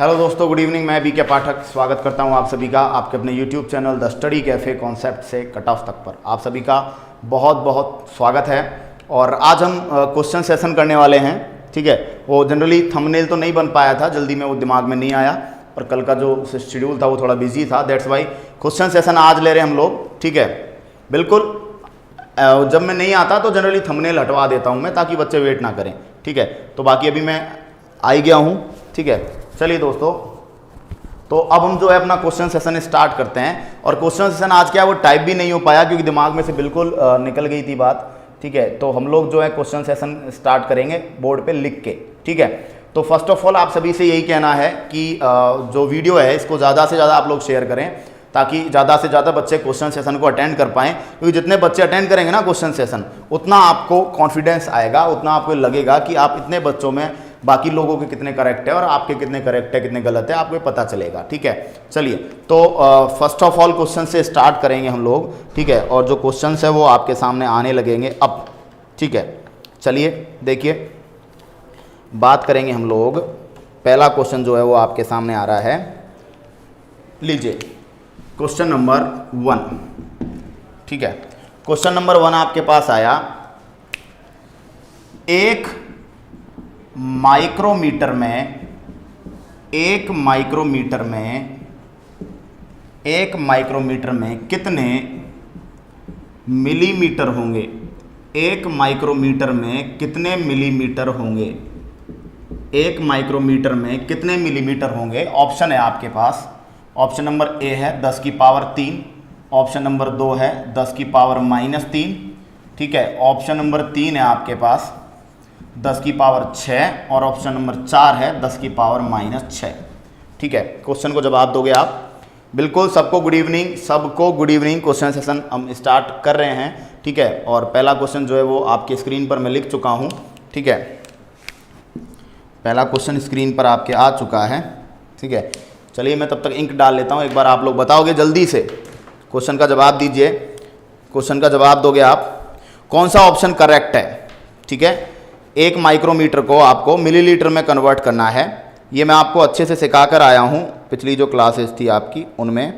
Hello दोस्तों, good evening. मैं BK पाठक स्वागत करता हूं आप सभी का आपके अपने YouTube channel the study cafe concept से कट ऑफ तक पर। आप सभी का बहुत बहुत स्वागत है। और आज हम क्वेश्चन सेशन करने वाले हैं। ठीक है, वो जनरली थंबनेल तो नहीं बन पाया था, जल्दी में वो दिमाग में नहीं आया, और कल का जो शेड्यूल था वो थोड़ा बिजी था, दैट्स वाई क्वेश्चन सेशन आज ले रहे हैं हम लोग। ठीक है, बिल्कुल। जब मैं नहीं आता तो जनरली थंबनेल हटवा देता हूँ मैं, ताकि बच्चे वेट ना करें। ठीक है, तो बाकी अभी मैं आ ही गया हूँ। ठीक है, चलिए दोस्तों, तो अब हम जो है अपना क्वेश्चन सेशन स्टार्ट करते हैं। और क्वेश्चन सेशन आज क्या है वो टाइप भी नहीं हो पाया, क्योंकि दिमाग में से बिल्कुल निकल गई थी बात। ठीक है, तो हम लोग जो है क्वेश्चन सेशन स्टार्ट करेंगे बोर्ड पे लिख के। ठीक है, तो फर्स्ट ऑफ ऑल आप सभी से यही कहना है कि जो वीडियो है इसको ज़्यादा से ज़्यादा आप लोग शेयर करें, ताकि ज़्यादा से ज़्यादा बच्चे क्वेश्चन सेशन को अटेंड कर पाएँ। क्योंकि जितने बच्चे अटेंड करेंगे ना क्वेश्चन सेशन, उतना आपको कॉन्फिडेंस आएगा, उतना आपको लगेगा कि आप इतने बच्चों में बाकी लोगों के कितने करेक्ट है और आपके कितने करेक्ट है, कितने गलत है, आपको पता चलेगा। ठीक है, चलिए, तो फर्स्ट ऑफ ऑल क्वेश्चन से स्टार्ट करेंगे हम लोग। ठीक है, और जो क्वेश्चन है वो आपके सामने आने लगेंगे अब। ठीक है, चलिए देखिए, बात करेंगे हम लोग। पहला क्वेश्चन जो है वो आपके सामने आ रहा है, लीजिए क्वेश्चन नंबर 1। ठीक है, क्वेश्चन नंबर 1 आपके पास आया, एक माइक्रोमीटर में कितने मिलीमीटर होंगे? एक माइक्रोमीटर में कितने मिलीमीटर होंगे? एक माइक्रोमीटर में कितने मिलीमीटर होंगे? ऑप्शन है आपके पास। ऑप्शन नंबर ए है 10 की पावर 3, ऑप्शन नंबर 2 है 10 की पावर -3। ठीक है, ऑप्शन नंबर 3 है आपके पास 10 की पावर 6, और ऑप्शन नंबर 4 है 10 की पावर -6। ठीक है, क्वेश्चन को जवाब दोगे आप। बिल्कुल, सबको गुड इवनिंग, सबको गुड इवनिंग। क्वेश्चन सेशन हम स्टार्ट कर रहे हैं। ठीक है, और पहला क्वेश्चन जो है वो आपके स्क्रीन पर मैं लिख चुका हूँ। ठीक है, पहला क्वेश्चन स्क्रीन पर आपके आ चुका है। ठीक है, चलिए मैं तब तक इंक डाल लेता हूँ। एक बार आप लोग बताओगे जल्दी से, क्वेश्चन का जवाब दीजिए। क्वेश्चन का जवाब दोगे आप, कौन सा ऑप्शन करेक्ट है? ठीक है, एक माइक्रोमीटर को आपको मिलीलीटर में कन्वर्ट करना है। ये मैं आपको अच्छे से सिखा कर आया हूँ पिछली जो क्लासेस थी आपकी उनमें,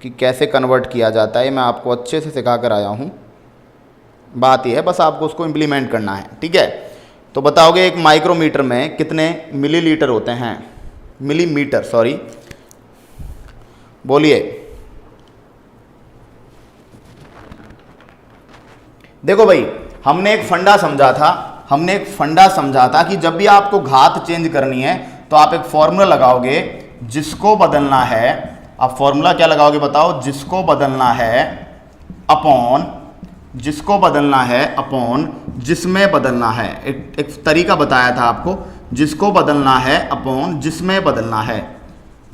कि कैसे कन्वर्ट किया जाता है, मैं आपको अच्छे से सिखा कर आया हूँ। बात यह है, बस आपको उसको इम्प्लीमेंट करना है। ठीक है, तो बताओगे एक माइक्रोमीटर में कितने मिलीलीटर होते हैं? मिलीमीटर, सॉरी, बोलिए। देखो भाई, हमने एक फंडा समझा था कि जब भी आपको घात चेंज करनी है तो आप एक फॉर्मूला लगाओगे, जिसको बदलना है। आप फॉर्मूला क्या लगाओगे बताओ? जिसको बदलना है अपॉन जिसमें बदलना है। एक तरीका बताया था आपको, जिसको बदलना है अपॉन जिसमें बदलना है।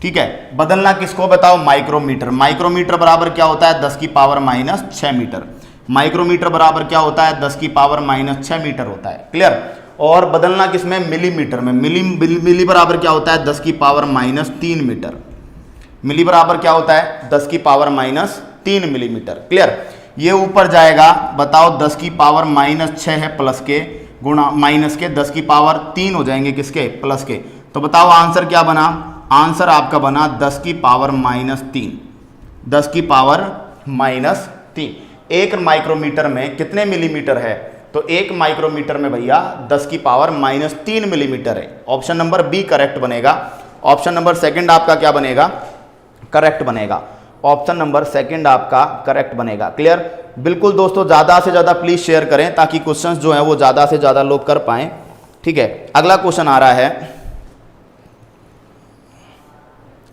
ठीक है, बदलना किसको बताओ? माइक्रोमीटर। माइक्रोमीटर बराबर क्या होता है? 10 की पावर -6 मीटर। माइक्रोमीटर बराबर क्या होता है? 10 की पावर -6 मीटर होता है। क्लियर? और बदलना किसमें? मिलीमीटर में। मिली बराबर क्या होता है? 10 की पावर -3 मीटर। मिली बराबर क्या होता है? 10 की पावर -3 मिलीमीटर। क्लियर? ये ऊपर जाएगा, बताओ 10 की पावर -6 है प्लस के, गुणा माइनस के 10 की पावर 3 हो जाएंगे किसके? प्लस के। तो बताओ आंसर क्या बना? आंसर आपका बना 10 की पावर -3। 10 की पावर -3। एक माइक्रोमीटर में कितने मिलीमीटर है? तो एक माइक्रोमीटर में भैया 10 की पावर -3 मिलीमीटर है। ऑप्शन नंबर बी करेक्ट बनेगा। ऑप्शन नंबर सेकंड आपका क्या बनेगा? करेक्ट बनेगा। ऑप्शन नंबर सेकंड आपका करेक्ट बनेगा। क्लियर? बिल्कुल दोस्तों, ज़्यादा से ज़्यादा प्लीज़ शेयर करें, ताकि क्वेश्चंस जो हैं वो ज़्यादा से ज़्यादा लोग कर पाएँ। ठीक है, अगला क्वेश्चन आ रहा है।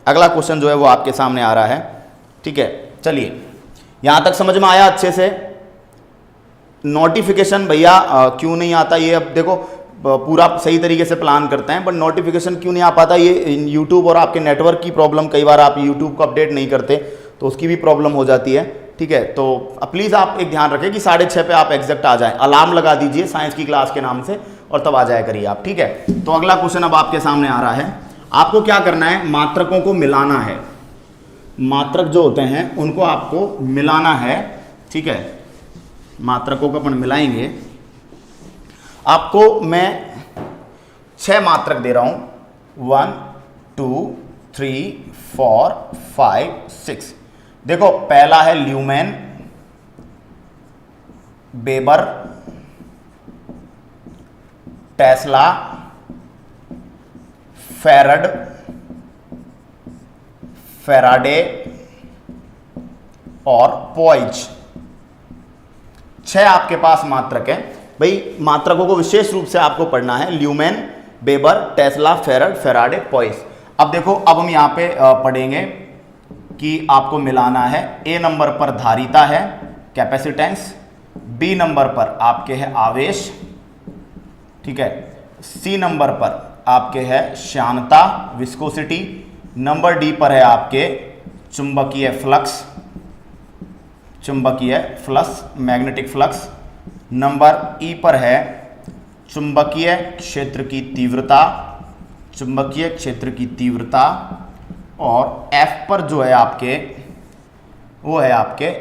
अगला क्वेश्चन जो है वो आपके सामने आ रहा है। ठीक है, चलिए, यहाँ तक समझ में आया अच्छे से? नोटिफिकेशन भैया क्यों नहीं आता? ये अब देखो, पूरा सही तरीके से प्लान करते हैं, बट नोटिफिकेशन क्यों नहीं आ पाता? ये यूट्यूब और आपके नेटवर्क की प्रॉब्लम। कई बार आप यूट्यूब को अपडेट नहीं करते तो उसकी भी प्रॉब्लम हो जाती है। ठीक है, तो प्लीज़ आप एक ध्यान रखें कि 6:30 पे आप एग्जैक्ट आ जाएं। अलार्म लगा दीजिए साइंस की क्लास के नाम से, और तब आ जाया करिए आप। ठीक है, तो अगला क्वेश्चन अब आपके सामने आ रहा है। आपको क्या करना है? मात्रकों को मिलाना है। मात्रक जो होते हैं उनको आपको मिलाना है। ठीक है, मात्रकों को अपन मिलाएंगे। आपको मैं 6 मात्रक दे रहा हूं, 1 2 3 4 5 6। देखो पहला है lumen, weber, tesla, farad, Faraday और पॉइज। 6 आपके पास मात्रक है भाई। मात्रकों को विशेष रूप से आपको पढ़ना है, lumen, weber, tesla, farad, faraday, poise. अब देखो, अब हम यहां पे पढ़ेंगे कि आपको मिलाना है। ए नंबर पर धारिता है, कैपेसिटेंस। बी नंबर पर आपके है आवेश, ठीक है। सी नंबर पर आपके है श्यानता, विस्कोसिटी। नंबर डी पर है आपके चुंबकीय फ्लक्स, चुंबकीय फ्लक्स, मैग्नेटिक फ्लक्स। नंबर ई पर है चुंबकीय क्षेत्र की तीव्रता, चुंबकीय क्षेत्र की तीव्रता। और एफ पर जो है आपके, वो है आपके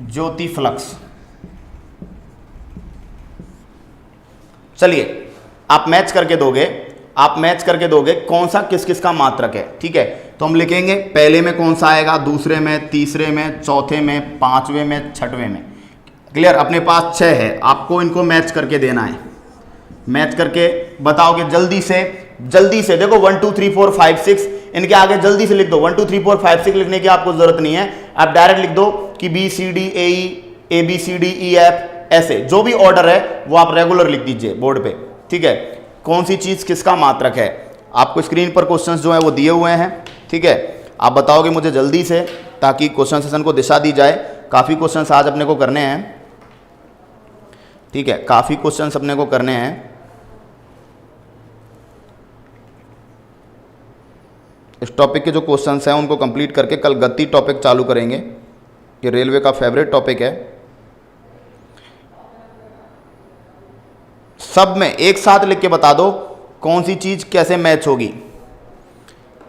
ज्योति फ्लक्स। चलिए आप मैच करके दोगे, आप मैच करके दोगे कौन सा किस किस का मात्रक है, ठीक है। तो हम लिखेंगे पहले में कौन सा आएगा, दूसरे में, तीसरे में, चौथे में, पांचवें में, छठवें में। क्लियर। अपने पास 6 है, आपको इनको मैच करके देना है। मैच करके बताओगे जल्दी से, जल्दी से। देखो 1 2 3 4 5 6, इनके आगे जल्दी से लिख दो। 1 2 3 4 5 6 लिखने की आपको जरूरत नहीं है, आप डायरेक्ट लिख दो कि B C D A A B C D E F, ऐसे जो भी ऑर्डर है वो आप रेगुलर लिख दीजिए बोर्ड पे, ठीक है। कौन सी चीज किसका मात्रक है, आपको स्क्रीन पर क्वेश्चंस जो है वो दिए हुए हैं, ठीक है। आप बताओगे मुझे जल्दी से, ताकि क्वेश्चन सेशन को दिशा दी जाए। काफी क्वेश्चंस आज अपने को करने हैं, ठीक है, काफी क्वेश्चंस अपने को करने हैं। इस टॉपिक के जो क्वेश्चंस हैं उनको कंप्लीट करके कल गति टॉपिक चालू करेंगे। ये रेलवे का फेवरेट टॉपिक है। सब में एक साथ लिख के बता दो कौन सी चीज कैसे मैच होगी,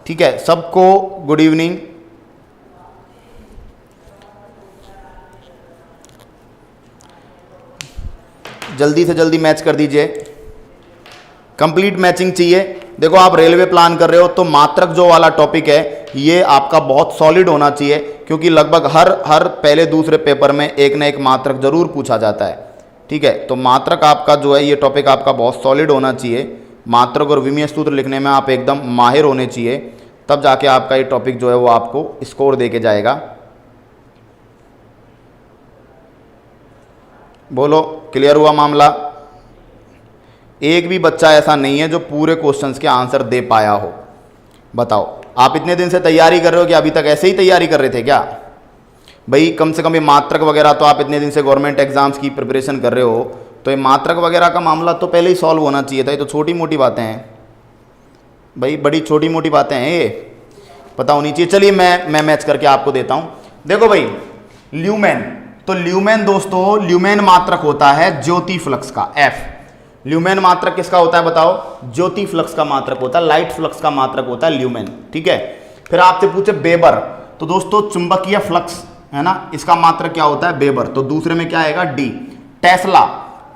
ठीक है। सबको गुड इवनिंग। जल्दी से जल्दी मैच कर दीजिए, कंप्लीट मैचिंग चाहिए। देखो आप रेलवे प्लान कर रहे हो तो मात्रक जो वाला टॉपिक है ये आपका बहुत सॉलिड होना चाहिए, क्योंकि लगभग हर पहले दूसरे पेपर में एक ना एक मात्रक जरूर पूछा जाता है, ठीक है। तो मात्रक आपका जो है ये टॉपिक आपका बहुत सॉलिड होना चाहिए। मात्रक और विमीय सूत्र लिखने में आप एकदम माहिर होने चाहिए, तब जाके आपका ये टॉपिक जो है वो आपको स्कोर दे के जाएगा। बोलो क्लियर हुआ मामला। एक भी बच्चा ऐसा नहीं है जो पूरे क्वेश्चंस के आंसर दे पाया हो। बताओ आप इतने दिन से तैयारी कर रहे हो कि अभी तक ऐसे ही तैयारी कर रहे थे क्या भाई? कम से कम ये मात्रक वगैरह तो आप इतने दिन से गवर्नमेंट एग्जाम्स की प्रिपरेशन कर रहे हो, तो ये मात्रक वगैरह का मामला तो पहले ही सॉल्व होना चाहिए था। ये तो छोटी मोटी बातें हैं भाई, बड़ी छोटी मोटी बातें हैं, ये पता होनी चाहिए। चलिए मैं मैच करके आपको देता हूं। देखो भाई ल्यूमेन, तो ल्यूमेन दोस्तों, ल्यूमेन मात्रक होता है ज्योति फ्लक्स का, एफ। ल्यूमेन मात्रक किसका होता है बताओ? ज्योति फ्लक्स का मात्रक होता है, लाइट फ्लक्स का मात्रक होता है ल्यूमेन, ठीक है। फिर आपसे पूछे वेबर, तो दोस्तों चुंबकीय फ्लक्स है ना, इसका मात्रक क्या होता है? वेबर। तो दूसरे में क्या आएगा? डी। टेस्ला,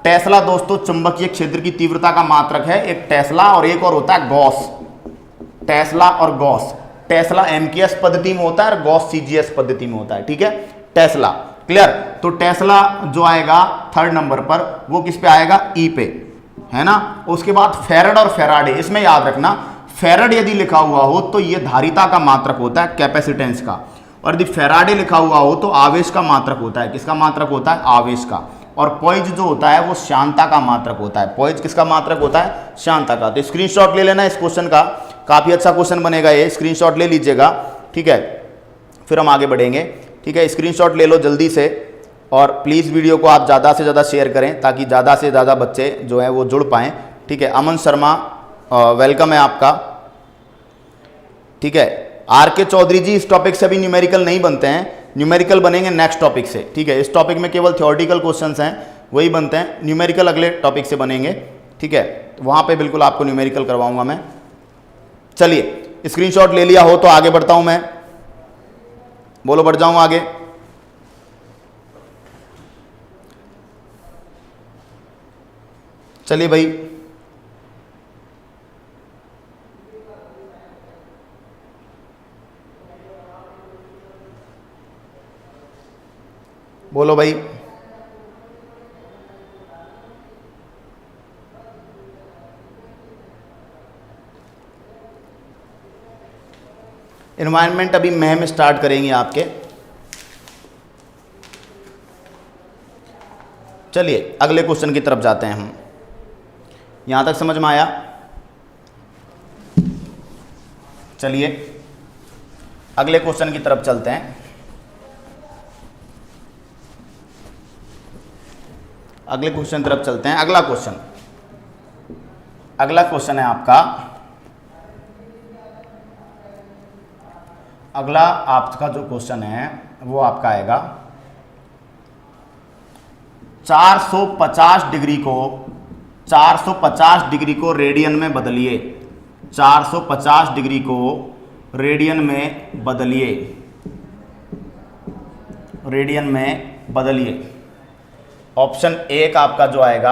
टेस्ला दोस्तों चुंबकीय क्षेत्र की तीव्रता का मात्रक है, एक टेस्ला और एक और होता है गॉस। टेस्ला और गॉस, टेस्ला एमकेएस पद्धति में होता है और गॉस सीजीएस पद्धति में होता है, ठीक है। Tesla clear. तो टेस्ला जो आएगा थर्ड नंबर पर, वो किस पे आएगा? ई पे, है ना। उसके बाद फैरड और फैराडे, इसमें याद रखना फैरड यदि लिखा हुआ हो तो ये धारिता का मात्रक होता है, कैपेसिटेंस का, और यदि फैराडे लिखा हुआ हो तो आवेश का मात्रक होता है। किसका मात्रक होता है? आवेश का। और पॉइज जो होता है वो श्यानता का मात्रक होता है। पॉइज किसका मात्रक होता है? श्यानता का। तो स्क्रीनशॉट ले लेना इस क्वेश्चन का, काफी अच्छा क्वेश्चन बनेगा ये, स्क्रीनशॉट ले लीजिएगा, ठीक है। फिर हम आगे बढ़ेंगे, ठीक है। स्क्रीनशॉट ले लो जल्दी से, और प्लीज़ वीडियो को आप ज़्यादा से ज़्यादा शेयर करें ताकि ज़्यादा से ज़्यादा बच्चे जो हैं वो जुड़ पाएँ, ठीक है। अमन शर्मा वेलकम है आपका, ठीक है। आर के चौधरी जी, इस टॉपिक से अभी न्यूमेरिकल नहीं बनते हैं, न्यूमेरिकल बनेंगे नेक्स्ट टॉपिक से, ठीक है। इस टॉपिक में केवल थ्योरेटिकल क्वेश्चंस हैं, वही बनते हैं, न्यूमेरिकल अगले टॉपिक से बनेंगे, ठीक है। तो वहाँ पे बिल्कुल आपको न्यूमेरिकल करवाऊंगा मैं। चलिए स्क्रीनशॉट ले लिया हो तो आगे बढ़ता हूँ मैं, बोलो बढ़ जाऊँ आगे। चलिए भाई बोलो भाई। एनवायरनमेंट अभी मई में स्टार्ट करेंगे आपके। चलिए अगले क्वेश्चन की तरफ जाते हैं हम। यहां तक समझ में आया? चलिए अगले क्वेश्चन की तरफ चलते हैं। अगले क्वेश्चन की तरफ चलते हैं। अगला क्वेश्चन है आपका, अगला आपका जो क्वेश्चन है वो आपका आएगा 450 डिग्री को रेडियन में बदलिए। 450 डिग्री को रेडियन में बदलिए। ऑप्शन एक आपका जो आएगा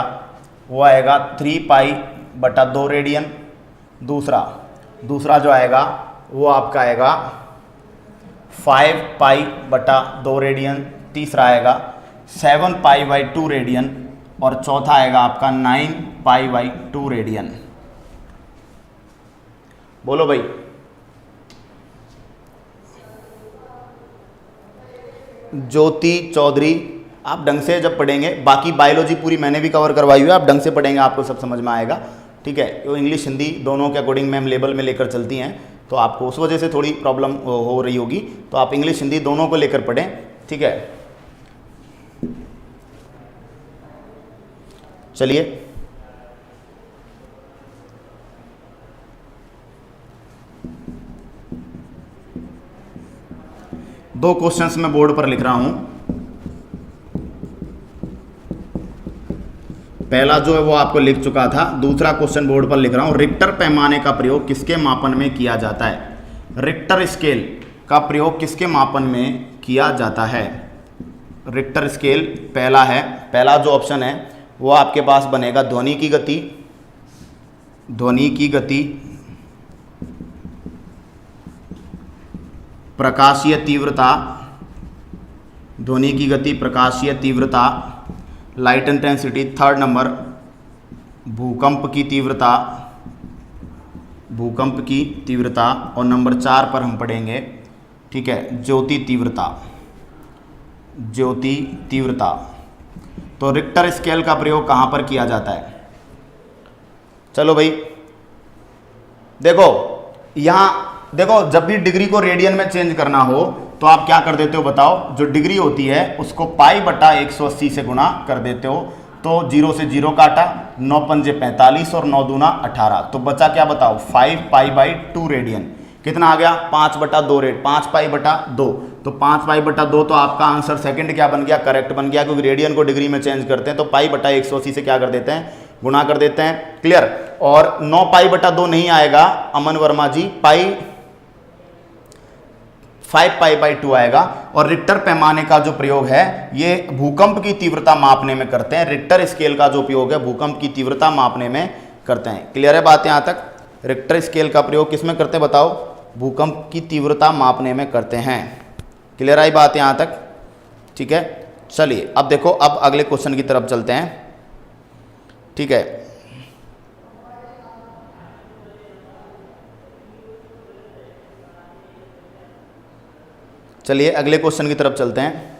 वो आएगा 3π/2 रेडियन। दूसरा जो आएगा वो आपका आएगा 5π/2 रेडियन। तीसरा आएगा 7π/2 रेडियन और चौथा आएगा आपका 9π/2 रेडियन। बोलो भाई। ज्योति चौधरी, आप ढंग से जब पढ़ेंगे, बाकी बायोलॉजी पूरी मैंने भी कवर करवाई हुई है, आप ढंग से पढ़ेंगे आपको सब समझ में आएगा। ठीक है, तो इंग्लिश हिंदी दोनों के अकॉर्डिंग मैम लेवल में लेकर चलती हैं, तो आपको उस वजह से थोड़ी प्रॉब्लम हो रही होगी, तो आप इंग्लिश हिंदी दोनों को लेकर पढ़ें। ठीक है, चलिए दो क्वेश्चंस मैं बोर्ड पर लिख रहा हूं। पहला जो है वो आपको लिख चुका था, दूसरा क्वेश्चन बोर्ड पर लिख रहा हूं। रिक्टर पैमाने का प्रयोग किसके मापन में किया जाता है? रिक्टर स्केल का प्रयोग किसके मापन में किया जाता है? रिक्टर स्केल पहला है, पहला जो ऑप्शन है वो आपके पास बनेगा ध्वनि की गति, प्रकाशीय तीव्रता, ध्वनि की गति, प्रकाशीय तीव्रता, लाइट इंटेंसिटी। थर्ड नंबर भूकंप की तीव्रता, और नंबर 4 पर हम पढ़ेंगे, ठीक है, ज्योति तीव्रता। तो रिक्टर स्केल का प्रयोग कहाँ पर किया जाता है? चलो भाई देखो, यहाँ देखो, जब भी डिग्री को रेडियन में चेंज करना हो तो आप क्या कर देते हो बताओ? जो डिग्री होती है उसको π/180 से गुणा कर देते हो, तो 0 से 0 काटा, 9 पंजे 45 और 9 दूना 18, तो बचा क्या बताओ? 5π/2 रेडियन। कितना आ गया? 5/2 5π/2, तो 5π/2, तो आपका आंसर सेकंड क्या बन गया? करेक्ट बन गया, क्योंकि रेडियन को डिग्री में चेंज करते हैं तो π/180 से क्या कर देते हैं? गुणा कर देते हैं। क्लियर? और 9π/2 नहीं आएगा अमन वर्मा जी, 5π/2 आएगा। और रिक्टर पैमाने का जो प्रयोग है ये भूकंप की तीव्रता मापने में करते हैं। रिक्टर स्केल का जो उपयोग है भूकंप की तीव्रता मापने में करते हैं। क्लियर है बात यहाँ तक? रिक्टर स्केल का प्रयोग किस में करते हैं बताओ? भूकंप की तीव्रता मापने में करते हैं। क्लियर आई बात यहाँ तक? ठीक है, चलिए अब देखो, अब अगले क्वेश्चन की तरफ चलते हैं। ठीक है, चलिए अगले क्वेश्चन की तरफ चलते हैं।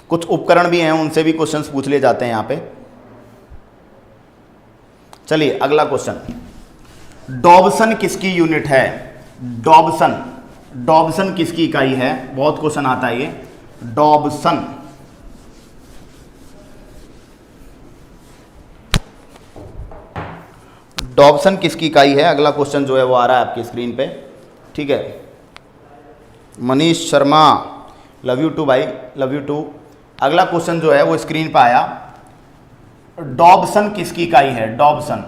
कुछ उपकरण भी हैं, उनसे भी क्वेश्चंस पूछ लिए जाते हैं यहाँ पे। चलिए अगला क्वेश्चन, डॉबसन किसकी यूनिट है? डॉबसन किसकी इकाई है? बहुत क्वेश्चन आता है ये। डॉबसन किसकी इकाई है? अगला क्वेश्चन जो है वो आ रहा है आपकी स्क्रीन पे। ठीक है, Manish Sharma, love you too भाई, लव यू टू। अगला क्वेश्चन जो है वो स्क्रीन पे आया, डॉबसन किसकी इकाई है? डॉबसन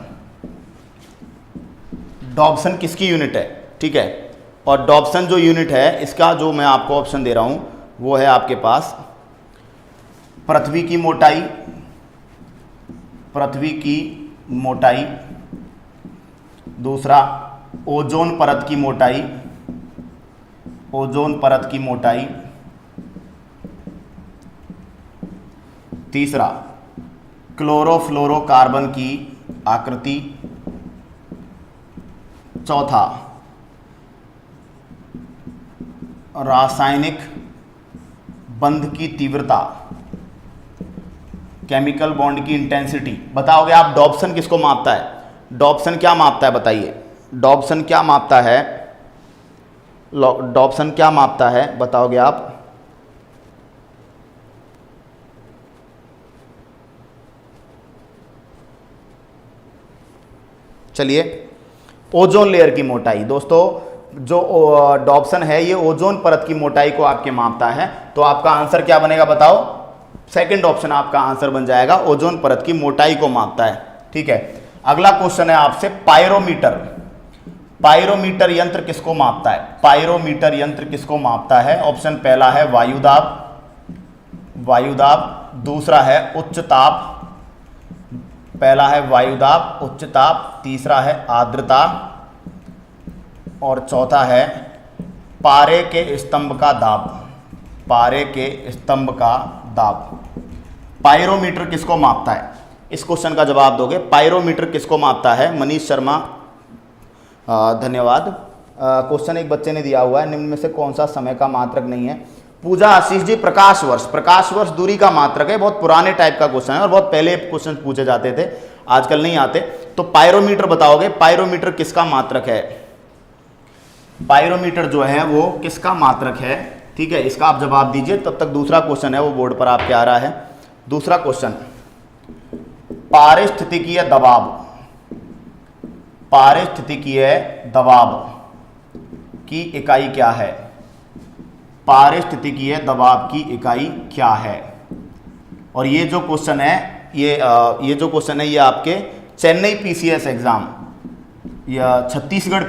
किसकी यूनिट है? ठीक है, और डॉबसन जो यूनिट है इसका जो मैं आपको ऑप्शन दे रहा हूं वो है आपके पास पृथ्वी की मोटाई, दूसरा ओजोन परत की मोटाई, तीसरा, क्लोरोफ्लोरोकार्बन की आकृति। चौथा, रासायनिक बंध की तीव्रता, केमिकल बॉन्ड की इंटेंसिटी। बताओगे आप डॉप्सन किसको मापता है? डॉप्सन क्या मापता है बताइए? डॉप्सन क्या मापता है? डॉप्सन क्या मापता है बताओगे आप? चलिए, ओजोन लेयर की मोटाई। दोस्तों, जो डॉप्सन है ये ओजोन परत की मोटाई को आपके मापता है। तो आपका आंसर क्या बनेगा बताओ? सेकंड ऑप्शन आपका आंसर बन जाएगा, ओजोन परत की मोटाई को मापता है। ठीक है, अगला क्वेश्चन है आपसे पायरोमीटर। पायरोमीटर यंत्र किसको मापता है? पायरोमीटर यंत्र किसको मापता है? ऑप्शन पहला है वायुदाब, वायुदाब। दूसरा है उच्च ताप, पहला है वायुदाब, उच्च ताप। तीसरा है आर्द्रता और चौथा है पारे के स्तंभ का दाब, पारे के स्तंभ का दाब। पायरोमीटर किसको मापता है? इस क्वेश्चन का जवाब दोगे। पायरोमीटर किसको मापता है? मनीष शर्मा, धन्यवाद। क्वेश्चन एक बच्चे ने दिया हुआ है, निम्न में से कौन सा समय का मात्रक नहीं है? पूजा आशीष जी, प्रकाश वर्ष। प्रकाश वर्ष दूरी का मात्रक है। बहुत पुराने टाइप का क्वेश्चन है और बहुत पहले क्वेश्चन पूछे जाते थे, आजकल नहीं आते। तो पायरोमीटर बताओगे, पायरोमीटर किसका मात्रक है? पायरोमीटर जो है वो किसका मात्रक है? ठीक है, इसका आप जवाब दीजिए। तब तक दूसरा क्वेश्चन है वो बोर्ड पर आपके आ रहा है। दूसरा क्वेश्चन, पारिस्थितिकीय दबाव। पारिस्थितिकीय दबाव की इकाई क्या है? पारिस्थितिकीय दबाव की इकाई क्या है? और ये जो क्वेश्चन है ये जो क्वेश्चन है ये आपके चेन्नई पीसीएस एग्जाम या छत्तीसगढ़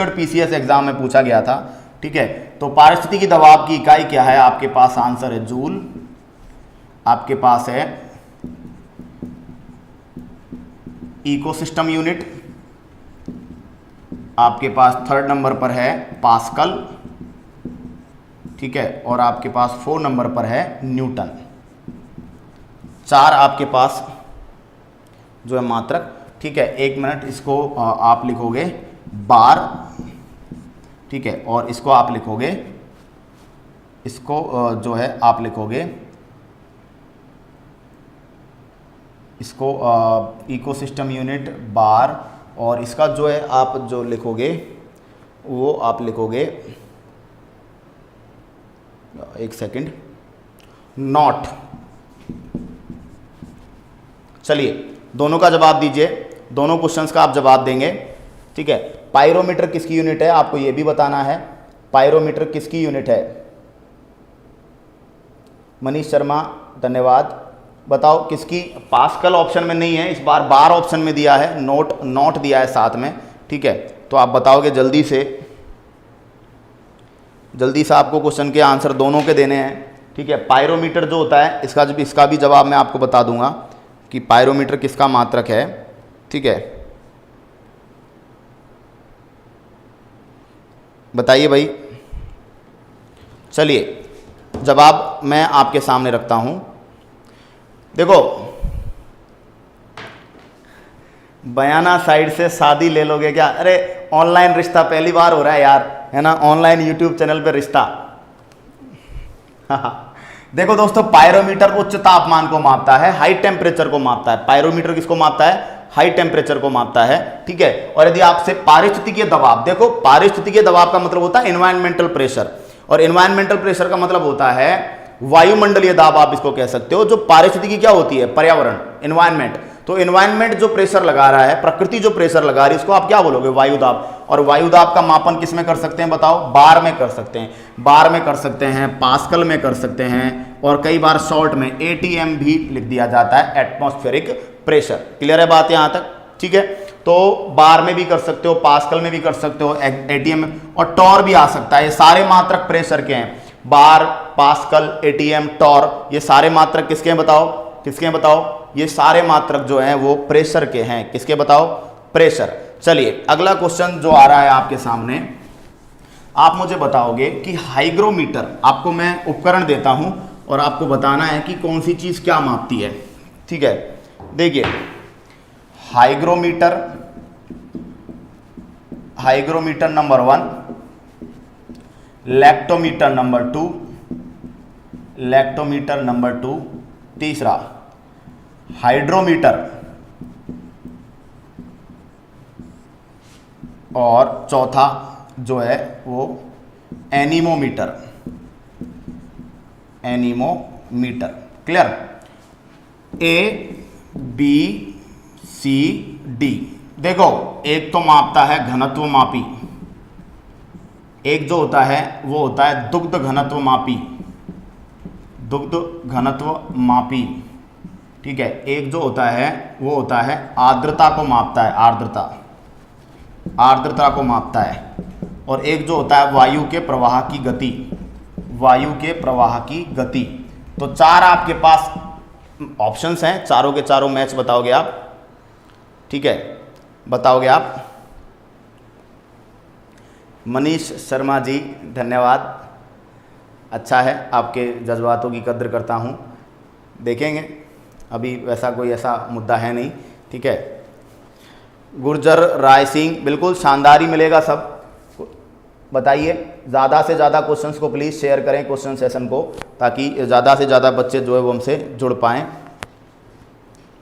पीसीएस एग्जाम में पूछा गया था। ठीक है, तो पारिस्थितिकी दबाव की इकाई क्या है? आपके पास आंसर है जूल, आपके पास है इकोसिस्टम यूनिट, आपके पास थर्ड नंबर पर है पास्कल। ठीक है, और आपके पास 4 नंबर पर है न्यूटन। 4 आपके पास जो है मात्रक। ठीक है, 1 मिनट, इसको आप लिखोगे बार। ठीक है, और इसको आप लिखोगे, इसको जो है आप लिखोगे इसको इकोसिस्टम यूनिट बार, और इसका जो है आप जो लिखोगे वो आप लिखोगे, एक सेकंड, नॉट। चलिए, दोनों का जवाब दीजिए, दोनों क्वेश्चंस का आप जवाब देंगे। ठीक है, पायरोमीटर किसकी यूनिट है आपको ये भी बताना है। पायरोमीटर किसकी यूनिट है? मनीष शर्मा, धन्यवाद। बताओ किसकी? पास्कल ऑप्शन में नहीं है, इस बार बार ऑप्शन में दिया है, नोट दिया है साथ में। ठीक है, तो आप बताओगे जल्दी से आपको क्वेश्चन के आंसर दोनों के देने हैं। ठीक है, पायरोमीटर जो होता है इसका भी जवाब मैं आपको बता दूंगा कि पायरोमीटर किसका मात्रक है। ठीक है, बताइए भाई। चलिए, जवाब मैं आपके सामने रखता हूं। देखो, बयाना साइड से शादी ले लोगे क्या? अरे ऑनलाइन रिश्ता पहली बार हो रहा है यार, है ना, ऑनलाइन यूट्यूब चैनल पे रिश्ता। देखो दोस्तों, पायरोमीटर उच्च तापमान को मापता है, हाई टेम्परेचर को मापता है। पायरोमीटर किसको मापता है? हाई टेम्परेचर को मापता है। ठीक है, और यदि आपसे पारिस्थितिकीय दबाव, देखो पारिस्थितिकीय दबाव का मतलब होता है एनवायरमेंटल प्रेशर, और एनवायरमेंटल प्रेशर का मतलब होता है वायुमंडलीय दाब, आप इसको कह सकते हो। जो पारिस्थितिकी क्या होती है? पर्यावरण, एनवायरमेंट। तो एनवायरमेंट जो प्रेशर लगा रहा है, प्रकृति जो प्रेशर लगा रही है, इसको आप क्या बोलोगे? वायुदाब। और वायुदाब का मापन किस में कर सकते हैं बताओ? बार में कर सकते हैं, बार में कर सकते हैं, पास्कल में कर सकते हैं, और कई बार शॉर्ट में एटीएम भी लिख दिया जाता है, एटमॉस्फेरिक प्रेशर। क्लियर है बात यहां तक? ठीक है, तो बार में भी कर सकते हो, पास्कल में भी कर सकते हो, एटीएम में, और टॉर भी आ सकता है। ये सारे मात्रक प्रेशर के हैं, बार, पास्कल, एटीएम, टॉर, ये सारे मात्रक किसके हैं बताओ? किसके हैं बताओ? ये सारे मात्रक जो हैं वो प्रेशर के हैं। किसके बताओ? प्रेशर। चलिए, अगला क्वेश्चन जो आ रहा है आपके सामने, आप मुझे बताओगे कि हाइग्रोमीटर, आपको मैं उपकरण देता हूं, और आपको बताना है कि कौन सी चीज़ क्या मापती है। ठीक है, देखिए hygrometer, hygrometer number 1, lactometer number 2, lactometer number 2, तीसरा हाइड्रोमीटर और चौथा जो है वो anemometer, anemometer. Clear? A B C D. देखो एक तो मापता है घनत्व मापी, एक जो होता है वो होता है दुग्ध घनत्व मापी, दुग्ध घनत्व मापी। ठीक है, एक जो होता है वो होता है आर्द्रता को मापता है, आर्द्रता, आर्द्रता को मापता है। और एक जो होता है वायु के प्रवाह की गति, वायु के प्रवाह की गति। तो चार आपके पास ऑप्शंस हैं, चारों के चारों मैच बताओगे आप। ठीक है, बताओगे आप। मनीष शर्मा जी धन्यवाद, अच्छा है, आपके जज्बातों की कद्र करता हूँ। देखेंगे, अभी वैसा कोई ऐसा मुद्दा है नहीं। ठीक है, गुर्जर राय सिंह, बिल्कुल शानदार ही मिलेगा सब। बताइए, ज़्यादा से ज़्यादा क्वेश्चंस को प्लीज़ शेयर करें क्वेश्चन सेशन को, ताकि ज़्यादा से ज़्यादा बच्चे जो है वो हमसे जुड़ पाएँ।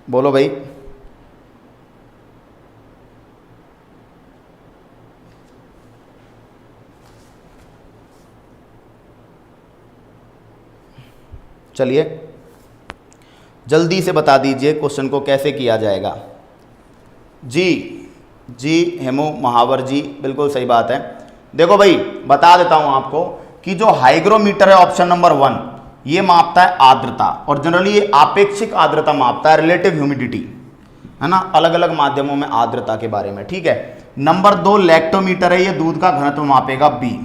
बोलो भाई। चलिए जल्दी से बता दीजिए क्वेश्चन को कैसे किया जाएगा। जी जी हेमो महावर जी, बिल्कुल सही बात है। देखो भाई बता देता हूं आपको कि जो हाइग्रोमीटर है ऑप्शन नंबर 1, ये मापता है आर्द्रता, और जनरली ये आपेक्षिक आर्द्रता मापता है, रिलेटिव ह्यूमिडिटी, है ना, अलग अलग माध्यमों में आर्द्रता के बारे में। ठीक है, नंबर 2 लैक्टोमीटर है, ये दूध का घनत्व मापेगा, बी।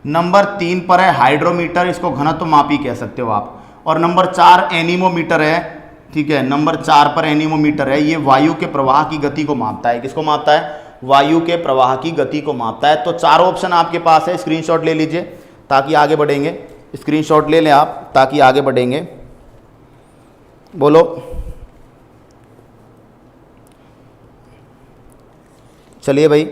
नंबर 3 पर है हाइड्रोमीटर, इसको घनत्व मापी कह सकते हो आप। और नंबर 4 एनीमोमीटर है। ठीक है, नंबर 4 पर एनीमोमीटर है, ये वायु के प्रवाह की गति को मापता है। किसको मापता है? वायु के प्रवाह की गति को मापता है। तो चारों ऑप्शन आपके पास है, स्क्रीनशॉट ले लीजिए ताकि आगे बढ़ेंगे। स्क्रीनशॉट ले लें आप ताकि आगे बढ़ेंगे। बोलो। चलिए भाई,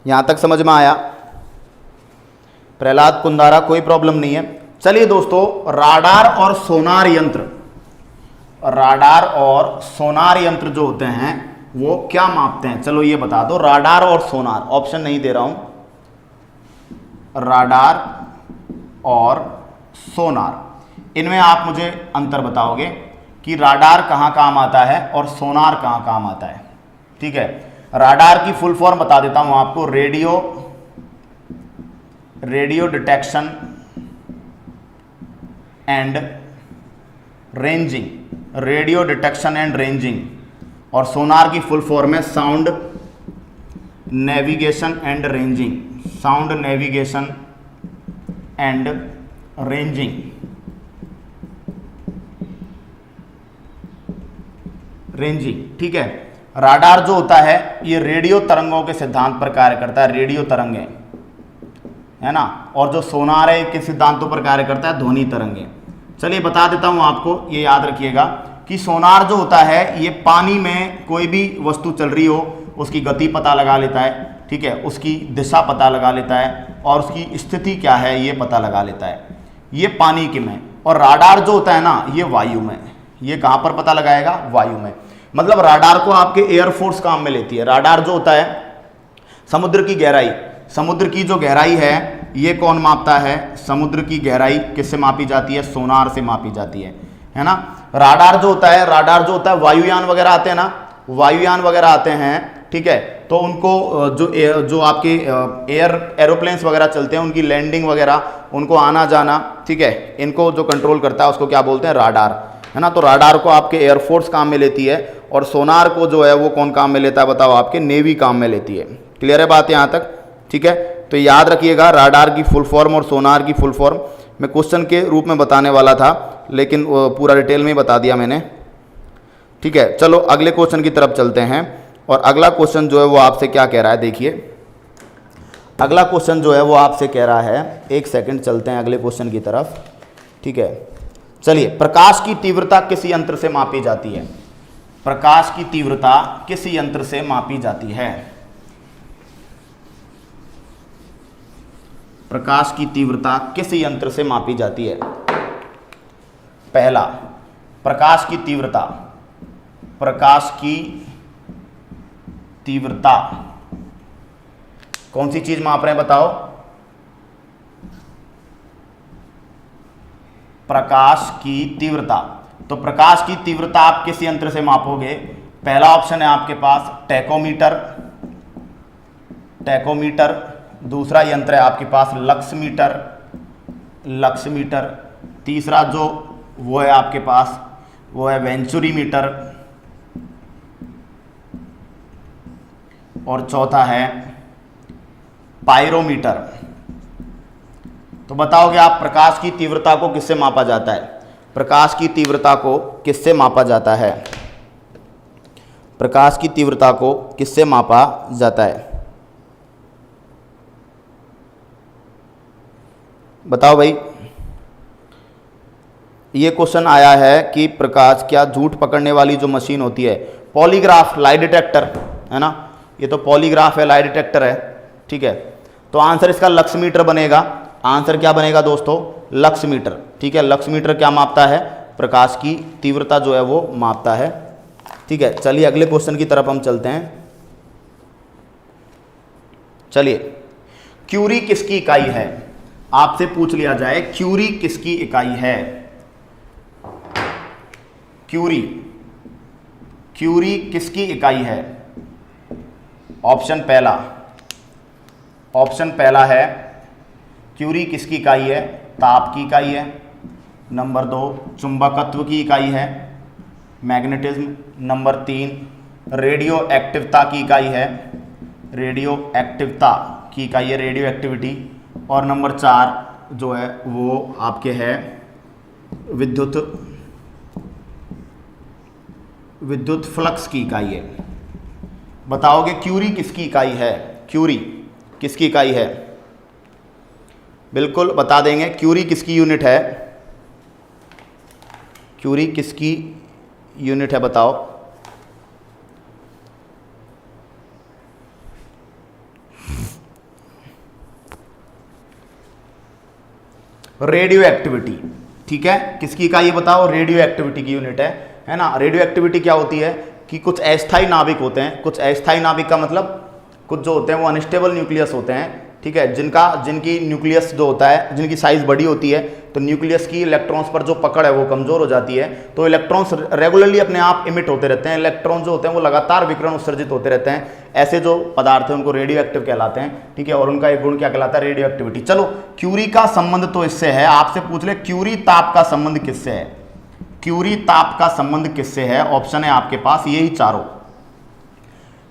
यहां तक समझ में आया? प्रहलाद कुंदारा, कोई प्रॉब्लम नहीं है। चलिए दोस्तों, राडार और सोनार यंत्र, राडार और सोनार यंत्र जो होते हैं वो क्या मापते हैं, चलो ये बता दो। राडार और सोनार, ऑप्शन नहीं दे रहा हूं, राडार और सोनार, इनमें आप मुझे अंतर बताओगे कि राडार कहां काम आता है और सोनार कहां काम आता है। ठीक है, राडार की फुल फॉर्म बता देता हूं आपको, radio detection and ranging, radio detection and ranging. और सोनार की फुल फॉर्म है sound navigation and ranging, sound navigation and ranging, ranging. ठीक है, राडार जो होता है ये रेडियो तरंगों के सिद्धांत पर कार्य करता है, रेडियो तरंगें, है ना। और जो सोनार है किस सिद्धांतों पर कार्य करता है? ध्वनि तरंगें। चलिए बता देता हूं आपको, ये याद रखिएगा कि सोनार जो होता है ये पानी में कोई भी वस्तु चल रही हो उसकी गति पता लगा लेता है। ठीक है, उसकी दिशा पता लगा लेता है और उसकी स्थिति क्या है ये पता लगा लेता है, ये पानी के में। और राडार जो होता है ना ये वायु में, ये कहां पर पता लगाएगा? वायु में। मतलब राडार को आपके एयरफोर्स काम में लेती है। राडार जो होता है समुद्र की गहराई, समुद्र की जो गहराई है ये कौन मापता है? समुद्र की गहराई किससे मापी जाती है? सोनार से मापी जाती है ना। राडार जो होता है, राडार जो होता है, वायुयान वगैरह आते हैं ना, वायुयान वगैरह आते हैं। ठीक है, तो उनको जो आपके एरोप्लेन्स वगैरह चलते हैं उनकी लैंडिंग वगैरह, उनको आना जाना, ठीक है, इनको जो कंट्रोल करता है उसको क्या बोलते हैं? राडार, है ना। तो राडार को आपके एयरफोर्स काम में लेती है और सोनार को जो है वो कौन काम में लेता है बताओ? आपके नेवी काम में लेती है। क्लियर है बात यहाँ तक? ठीक है, तो याद रखिएगा राडार की फुल फॉर्म और सोनार की फुल फॉर्म मैं क्वेश्चन के रूप में बताने वाला था, लेकिन पूरा डिटेल में ही बता दिया मैंने। ठीक है, चलो अगले क्वेश्चन की तरफ चलते हैं। और अगला क्वेश्चन जो है वो आपसे क्या कह रहा है, देखिए अगला क्वेश्चन जो है वो आपसे कह रहा है, एक सेकंड चलते हैं अगले क्वेश्चन की तरफ। ठीक है, चलिए, प्रकाश की तीव्रता किस यंत्र से मापी जाती है? प्रकाश की तीव्रता किस यंत्र से मापी जाती है? प्रकाश की तीव्रता किस यंत्र से मापी जाती है? पहला, प्रकाश की तीव्रता, प्रकाश की तीव्रता कौन सी चीज माप रहे हैं बताओ? प्रकाश की तीव्रता। तो प्रकाश की तीव्रता आप किस यंत्र से मापोगे? पहला ऑप्शन है आपके पास टैकोमीटर, टैकोमीटर। दूसरा यंत्र है आपके पास लक्समीटर, लक्समीटर। तीसरा जो वो है आपके पास वो है वेंचुरीमीटर, और चौथा है पायरोमीटर। तो बताओगे आप प्रकाश की तीव्रता को किससे मापा जाता है? प्रकाश की तीव्रता को किससे मापा जाता है? प्रकाश की तीव्रता को किससे मापा जाता है? बताओ भाई। ये क्वेश्चन आया है कि प्रकाश, क्या झूठ पकड़ने वाली जो मशीन होती है, पॉलीग्राफ, लाई डिटेक्टर है ना, ये तो पॉलीग्राफ है, लाई डिटेक्टर है। ठीक है, तो आंसर इसका लक्समीटर बनेगा। आंसर क्या बनेगा दोस्तों? लक्समीटर। ठीक है, लक्समीटर क्या मापता है? प्रकाश की तीव्रता जो है वो मापता है। ठीक है, चलिए अगले क्वेश्चन की तरफ हम चलते हैं। चलिए, क्यूरी किसकी इकाई है? आपसे पूछ लिया जाए क्यूरी किसकी इकाई है? क्यूरी, क्यूरी किसकी इकाई है? ऑप्शन पहला, ऑप्शन पहला है क्यूरी किसकी इकाई है? ताप की इकाई है। नंबर 2 चुंबकत्व की इकाई है, मैग्नेटिज्म। नंबर 3 रेडियो एक्टिवता की इकाई है, रेडियो एक्टिवता की इकाई है, रेडियो एक्टिविटी। और नंबर 4 जो है वो आपके है विद्युत फ्लक्स की इकाई है। बताओगे क्यूरी किसकी इकाई है? क्यूरी किसकी इकाई है? बिल्कुल बता देंगे। क्यूरी किसकी यूनिट है? क्यूरी किसकी यूनिट है बताओ? Radio activity. ठीक है, किसकी इकाई बताओ? रेडियो एक्टिविटी की यूनिट है ना। रेडियो एक्टिविटी क्या होती है कि कुछ अस्थायी नाभिक होते हैं, कुछ अस्थायी नाभिक का मतलब कुछ जो होते हैं वो अनस्टेबल न्यूक्लियस होते हैं। ठीक है, जिनकी न्यूक्लियस जो होता है, जिनकी साइज बड़ी होती है, तो न्यूक्लियस की इलेक्ट्रॉन्स पर जो पकड़ है वो कमजोर हो जाती है। तो इलेक्ट्रॉन्स रेगुलरली अपने आप इमिट होते रहते हैं, इलेक्ट्रॉन जो होते हैं वो लगातार विकिरण उत्सर्जित होते रहते हैं। ऐसे जो पदार्थ हैं उनको रेडियो एक्टिव कहलाते हैं। ठीक है, और उनका एक गुण क्या कहलाता है? Radio activity. चलो, क्यूरी का संबंध तो इससे है, आपसे पूछ ले क्यूरी ताप का संबंध किससे है? क्यूरी ताप का संबंध किससे है? ऑप्शन है आपके पास यही चारों।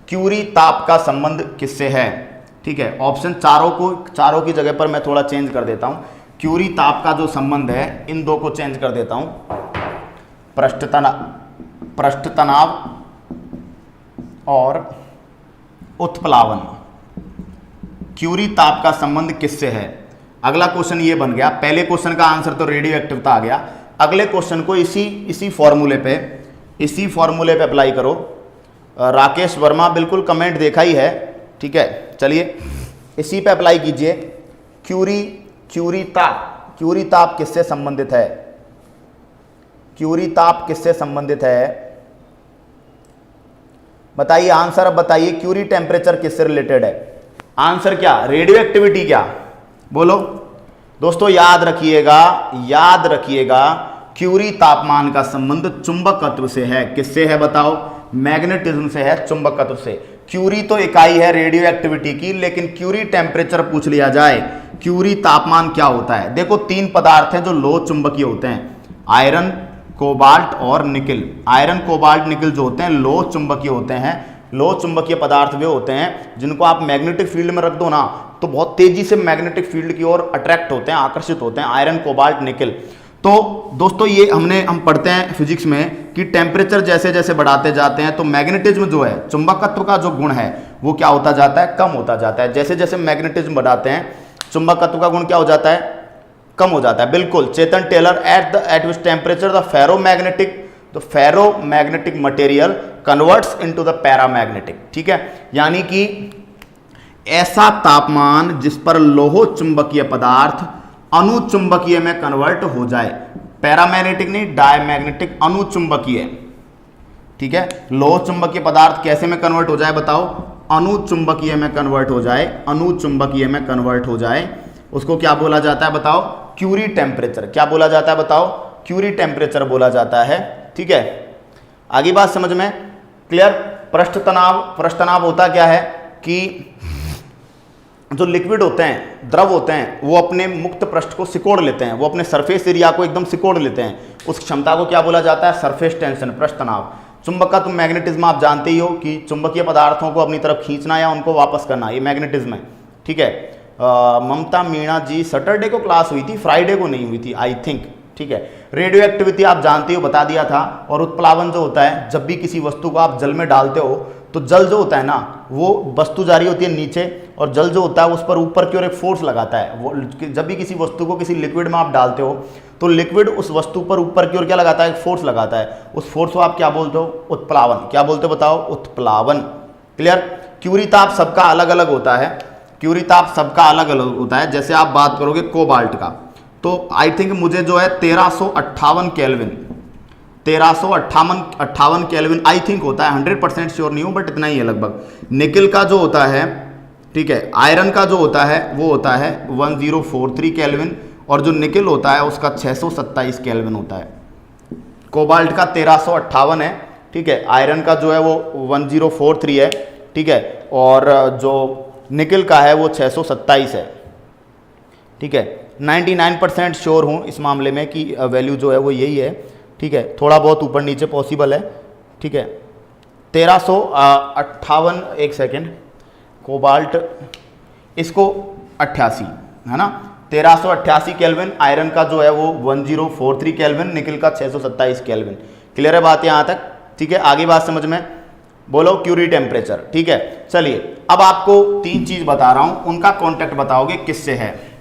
क्यूरी ताप का संबंध किससे है? ठीक है, ऑप्शन चारों की जगह पर मैं थोड़ा चेंज कर देता हूं। क्यूरी ताप का जो संबंध है, इन दो को चेंज कर देता हूं। पृष्ठ तनाव और उत्प्लावन। क्यूरी ताप का संबंध किससे है? अगला क्वेश्चन ये बन गया। पहले क्वेश्चन का आंसर तो रेडियो एक्टिविता आ गया। अगले क्वेश्चन को इसी फॉर्मूले पे अप्लाई करो। राकेश वर्मा, बिल्कुल कमेंट देखा ही है। ठीक है, चलिए इसी पे अप्लाई कीजिए। क्यूरी ताप किससे संबंधित है? क्यूरी ताप किससे संबंधित है? बताइए आंसर। अब बताइए क्यूरी टेम्परेचर किससे रिलेटेड है? आंसर क्या? Radio activity. क्या बोलो दोस्तों? याद रखिएगा क्यूरी तापमान का संबंध चुंबकत्व से है। किससे है बताओ? मैग्नेटिज्म से है, चुंबकत्व से। क्यूरी तो इकाई है रेडियो एक्टिविटी की, लेकिन क्यूरी टेम्परेचर पूछ लिया जाए, क्यूरी तापमान क्या होता है? देखो 3 पदार्थ हैं जो लो चुंबकीय होते हैं, आयरन, कोबाल्ट और निकिल। आयरन, कोबाल्ट, निकिल जो होते हैं लो चुंबकीय होते हैं। लो चुंबकीय पदार्थ वे होते हैं जिनको आप मैग्नेटिक फील्ड में रख दो ना तो बहुत तेजी से मैग्नेटिक फील्ड की ओर अट्रैक्ट होते हैं, आकर्षित होते हैं। Iron, cobalt, nickel. तो दोस्तों ये हम पढ़ते हैं फिजिक्स में कि टेम्परेचर जैसे जैसे बढ़ाते जाते हैं तो मैग्नेटिज्म जो है, चुंबकत्व का जो गुण है वो क्या होता जाता है, कम होता जाता है। जैसे जैसे मैग्नेटिज्म बढ़ाते हैं चुंबकत्व का गुण क्या हो जाता है, कम हो जाता है। बिल्कुल Chetan Tailor, at which temperature the ferromagnetic material converts into the paramagnetic. ठीक है, यानी कि ऐसा तापमान जिस पर लोह चुंबकीय पदार्थ अनुचुंबकीय में कन्वर्ट हो जाए, पैरामैग्नेटिक नहीं, डायमैग्नेटिक, अनुचुंबकीय। ठीक है, लोह चुंबकीय पदार्थ कैसे में कन्वर्ट हो जाए बताओ, अनुचुंबकीय में कन्वर्ट हो जाए, अनुचुंबकीय में कन्वर्ट हो जाए, उसको क्या बोला जाता है बताओ, क्यूरी टेम्परेचर। क्या बोला जाता है बताओ, क्यूरी टेम्परेचर बोला जाता है। ठीक है, आगे बात समझ में क्लियर। पृष्ठ तनाव होता क्या है कि जो लिक्विड होते हैं, द्रव होते हैं, वो अपने मुक्त पृष्ठ को सिकोड़ लेते हैं, वो अपने सरफेस एरिया को एकदम सिकोड़ लेते हैं, उस क्षमता को क्या बोला जाता है, सरफेस टेंशन, पृष्ठ तनाव। चुंबकत्व मैग्नेटिज्म आप जानते ही हो कि चुंबकीय पदार्थों को अपनी तरफ खींचना या उनको वापस करना, ये मैग्नेटिज्म है। ठीक है, ममता मीणा जी सैटरडे को क्लास हुई थी, फ्राइडे को नहीं हुई थी आई थिंक। ठीक है, रेडियो एक्टिविटी आप जानते हो, बता दिया था। और उत्प्लावन जो होता है, जब भी किसी वस्तु को आप जल में डालते हो तो जल जो होता है ना, वो वस्तु जा रही होती है नीचे, और जल जो होता है उस पर ऊपर की ओर एक फोर्स लगाता है। वो जब भी किसी वस्तु को किसी लिक्विड में आप डालते हो तो लिक्विड उस वस्तु पर ऊपर की ओर क्या लगाता है, एक फोर्स लगाता है। उस फोर्स को आप क्या बोलते हो, उत्प्लावन। क्या बोलते हो बताओ, उत्प्लावन। क्लियर। क्यूरी ताप सबका अलग अलग होता है, क्यूरी ताप सबका अलग अलग होता है। जैसे आप बात करोगे कोबाल्ट का, तो आई थिंक मुझे जो है 1358 केल्विन, 1358 केल्विन आई थिंक होता है, 100% श्योर नहीं हूँ बट इतना ही है लगभग। निकिल का जो होता है, ठीक है, आयरन का जो होता है वो होता है 1043 केल्विन, और जो निकिल होता है उसका 627 केल्विन होता है। कोबाल्ट का 1358 है, ठीक है, आयरन का जो है वो 1043 है, ठीक है, और जो निकिल का है वो 627 है। ठीक है, 99% श्योर हूँ इस मामले में कि वैल्यू जो है वो यही है। ठीक है, थोड़ा बहुत ऊपर नीचे पॉसिबल है। ठीक है, 1358, एक सेकेंड, कोबाल्ट इसको 88 है ना, 1388 केल्विन, आयरन का जो है वो 1043 केल्विन, निकिल का 627 केल्विन। क्लियर है बात यहाँ तक? ठीक है, आगे बात समझ में, बोलो क्यूरी टेम्परेचर। ठीक है, चलिए अब आपको 3 चीज बता रहा हूं, उनका कॉन्टेक्ट बताओगे किससे है।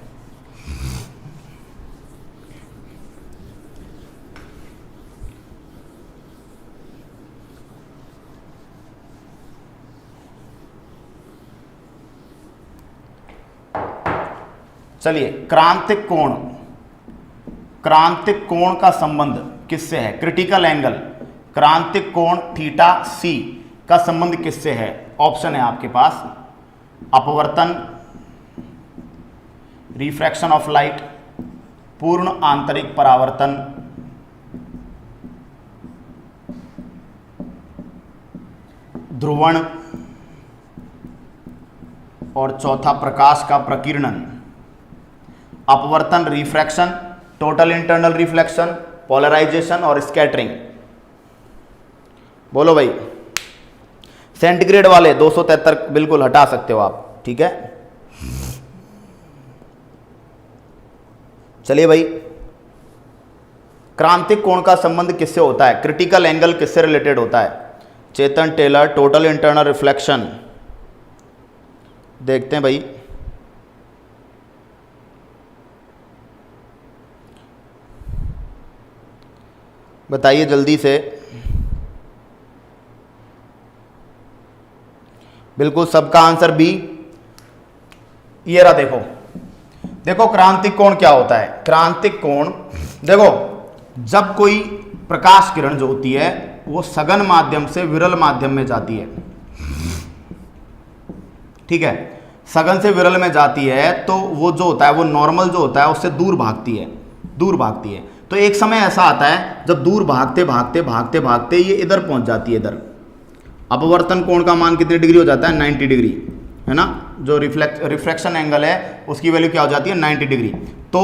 चलिए, क्रांतिक कोण, क्रांतिक कोण का संबंध किससे है, क्रिटिकल एंगल, क्रांतिक कोण थीटा सी का संबंध किससे है? ऑप्शन है आपके पास, अपवर्तन, रिफ्रैक्शन ऑफ लाइट, पूर्ण आंतरिक परावर्तन, ध्रुवण, और चौथा प्रकाश का प्रकीर्णन। अपवर्तन, refraction, total internal reflection, polarization और स्कैटरिंग। बोलो भाई। सेंटीग्रेड वाले 273 बिल्कुल हटा सकते हो आप। ठीक है, चलिए भाई, क्रांतिक कोण का संबंध किससे होता है, क्रिटिकल एंगल किससे रिलेटेड होता है? चेतन टेलर, टोटल इंटरनल रिफ्लेक्शन। देखते हैं भाई, बताइए जल्दी से। बिल्कुल सबका आंसर बी। ये रहा, देखो देखो क्रांतिक कोण क्या होता है। क्रांतिक कोण देखो, जब कोई प्रकाश किरण जो होती है वो सघन माध्यम से विरल माध्यम में जाती है, ठीक है, सघन से विरल में जाती है तो वो जो होता है वो नॉर्मल जो होता है उससे दूर भागती है, दूर भागती है। तो एक समय ऐसा आता है जब दूर भागते भागते भागते भागते ये इधर पहुंच जाती है, इधर। अपवर्तन कोण का मान कितने डिग्री हो जाता है, 90 डिग्री, है ना। जो रिफ्रैक्शन एंगल है उसकी वैल्यू क्या हो जाती है, 90 डिग्री। तो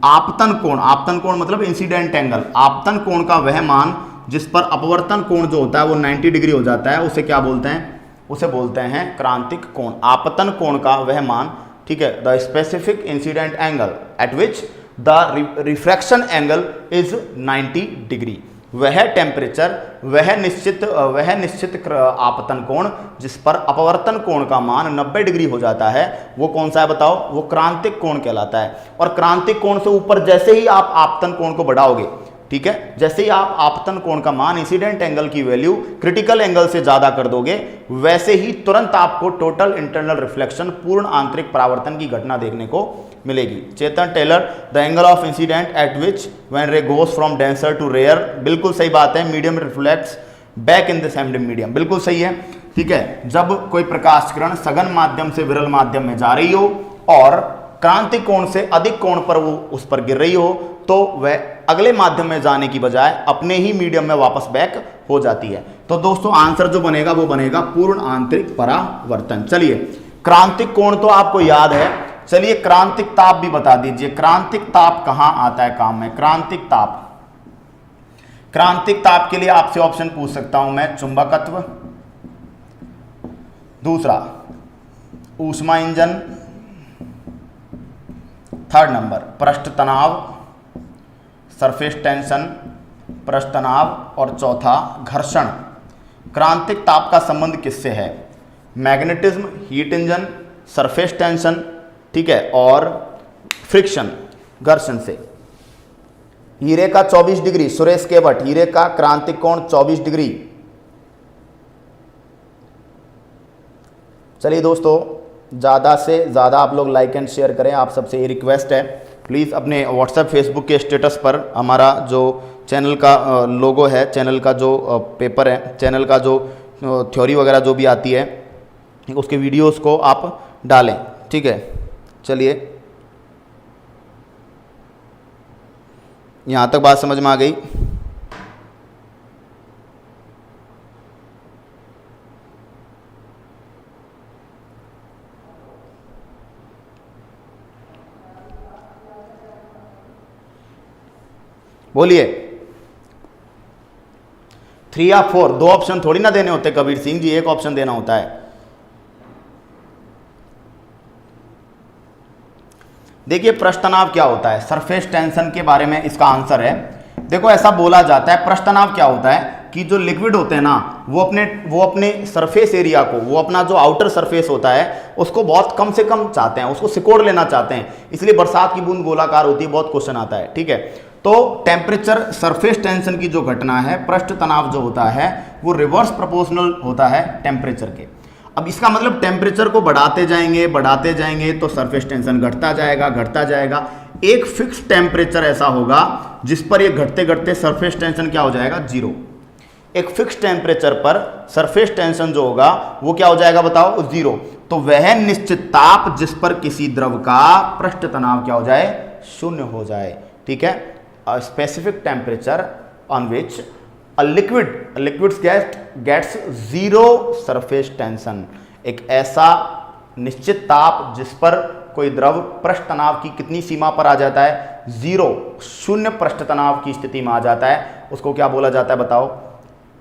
आपतन कोण, आपतन कोण मतलब इंसिडेंट एंगल, आपतन कोण का वह मान जिस पर अपवर्तन कोण जो होता है वो 90 डिग्री हो जाता है, उसे क्या बोलते हैं, उसे बोलते हैं क्रांतिक कोण। आपतन कोण का वह मान, ठीक है, the specific incident angle eight which the refraction angle is 90 degree. वह टेम्परेचर, वह निश्चित आपतन कोण जिस पर अपवर्तन कोण का मान 90 डिग्री हो जाता है, वो कौन सा है बताओ? वो क्रांतिक कोण कहलाता है। और क्रांतिक कोण से ऊपर जैसे ही आप आपतन कोण को बढ़ाओगे, ठीक है, जैसे ही आप आपतन कोण का मान इंसिडेंट एंगल की वैल्यू क्रिटिकल एंगल से ज्यादा कर दोगे, वैसे ही तुरंत आपको टोटल इंटरनल रिफ्लेक्शन, पूर्ण आंतरिक परावर्तन की घटना देखने को मिलेगी। Chetan Tailor, the angle of incidence at which when ray goes from denser to rare, बिल्कुल सही बात है। Medium reflects back in the same medium, बिल्कुल सही है। ठीक है, जब कोई प्रकाश किरण सघन माध्यम से विरल माध्यम में जा रही हो और क्रांतिक कोण से अधिक कोण पर वो उस पर गिर रही हो, तो वह अगले माध्यम में जाने की बजाय अपने ही मीडियम में वापस बैक हो जाती है। तो दोस्तों आंसर जो बनेगा वो बनेगा पूर्ण आंतरिक परावर्तन। चलिए, क्रांतिक कोण तो आपको याद है, चलिए क्रांतिक ताप भी बता दीजिए। क्रांतिक ताप कहां आता है काम में? क्रांतिक ताप, क्रांतिक ताप के लिए आपसे ऑप्शन पूछ सकता हूं मैं, चुंबकत्व, दूसरा ऊष्मा इंजन, थर्ड नंबर पृष्ठ तनाव, सरफेस टेंशन, पृष्ठ तनाव, और चौथा घर्षण। क्रांतिक ताप का संबंध किससे है? Magnetism, heat engine, surface tension, ठीक है, और फ्रिक्शन, घर्षण से। हीरे का 24 डिग्री, सुरेश केवट, हीरे का क्रांतिक कोण 24 डिग्री। चलिए दोस्तों, ज़्यादा से ज़्यादा आप लोग लाइक एंड शेयर करें, आप सबसे ये रिक्वेस्ट है। प्लीज़ अपने व्हाट्सएप फेसबुक के स्टेटस पर हमारा जो चैनल का लोगो है, चैनल का जो पेपर है, चैनल का जो थ्योरी वगैरह जो भी आती है, उसके वीडियोस को आप डालें, ठीक है। चलिए, यहाँ तक बात समझ में आ गई? बोलिए। 3 या 4, 2 ऑप्शन थोड़ी ना देने होते कबीर सिंह जी, एक ऑप्शन देना होता है। देखिए पृष्ठ तनाव क्या होता है, सरफेस टेंशन के बारे में इसका आंसर है। देखो ऐसा बोला जाता है, पृष्ठ तनाव क्या होता है कि जो लिक्विड होते हैं ना, वो अपने सरफेस एरिया को, वो अपना जो आउटर सरफेस होता है उसको बहुत कम से कम चाहते हैं, उसको सिकोड़ लेना चाहते हैं, इसलिए बरसात की बूंद गोलाकार होती है, बहुत क्वेश्चन आता है, ठीक है। तो टेम्परेचर, सरफेस टेंशन की जो घटना है, पृष्ठ तनाव जो होता है, वो रिवर्स प्रोपोर्शनल होता है टेम्परेचर के। अब इसका मतलब टेम्परेचर को बढ़ाते जाएंगे तो सरफेस टेंशन घटता जाएगा। एक फिक्स टेम्परेचर ऐसा होगा जिस पर ये घटते घटते सरफेस टेंशन क्या हो जाएगा? 0। एक फिक्स टेम्परेचर पर सरफेस टेंशन जो होगा वो क्या हो जाएगा बताओ? 0। तो वह निश्चित ताप जिस पर किसी द्रव का पृष्ठ तनाव क्या हो जाए? 0 हो जाए, ठीक है। A specific temperature on which a liquid gets 0 surface tension, एक ऐसा निश्चित ताप जिस पर कोई द्रव पृष्ठ तनाव की कितनी सीमा पर आ जाता है? 0, 0 पृष्ठ तनाव की स्थिति में आ जाता है, उसको क्या बोला जाता है बताओ?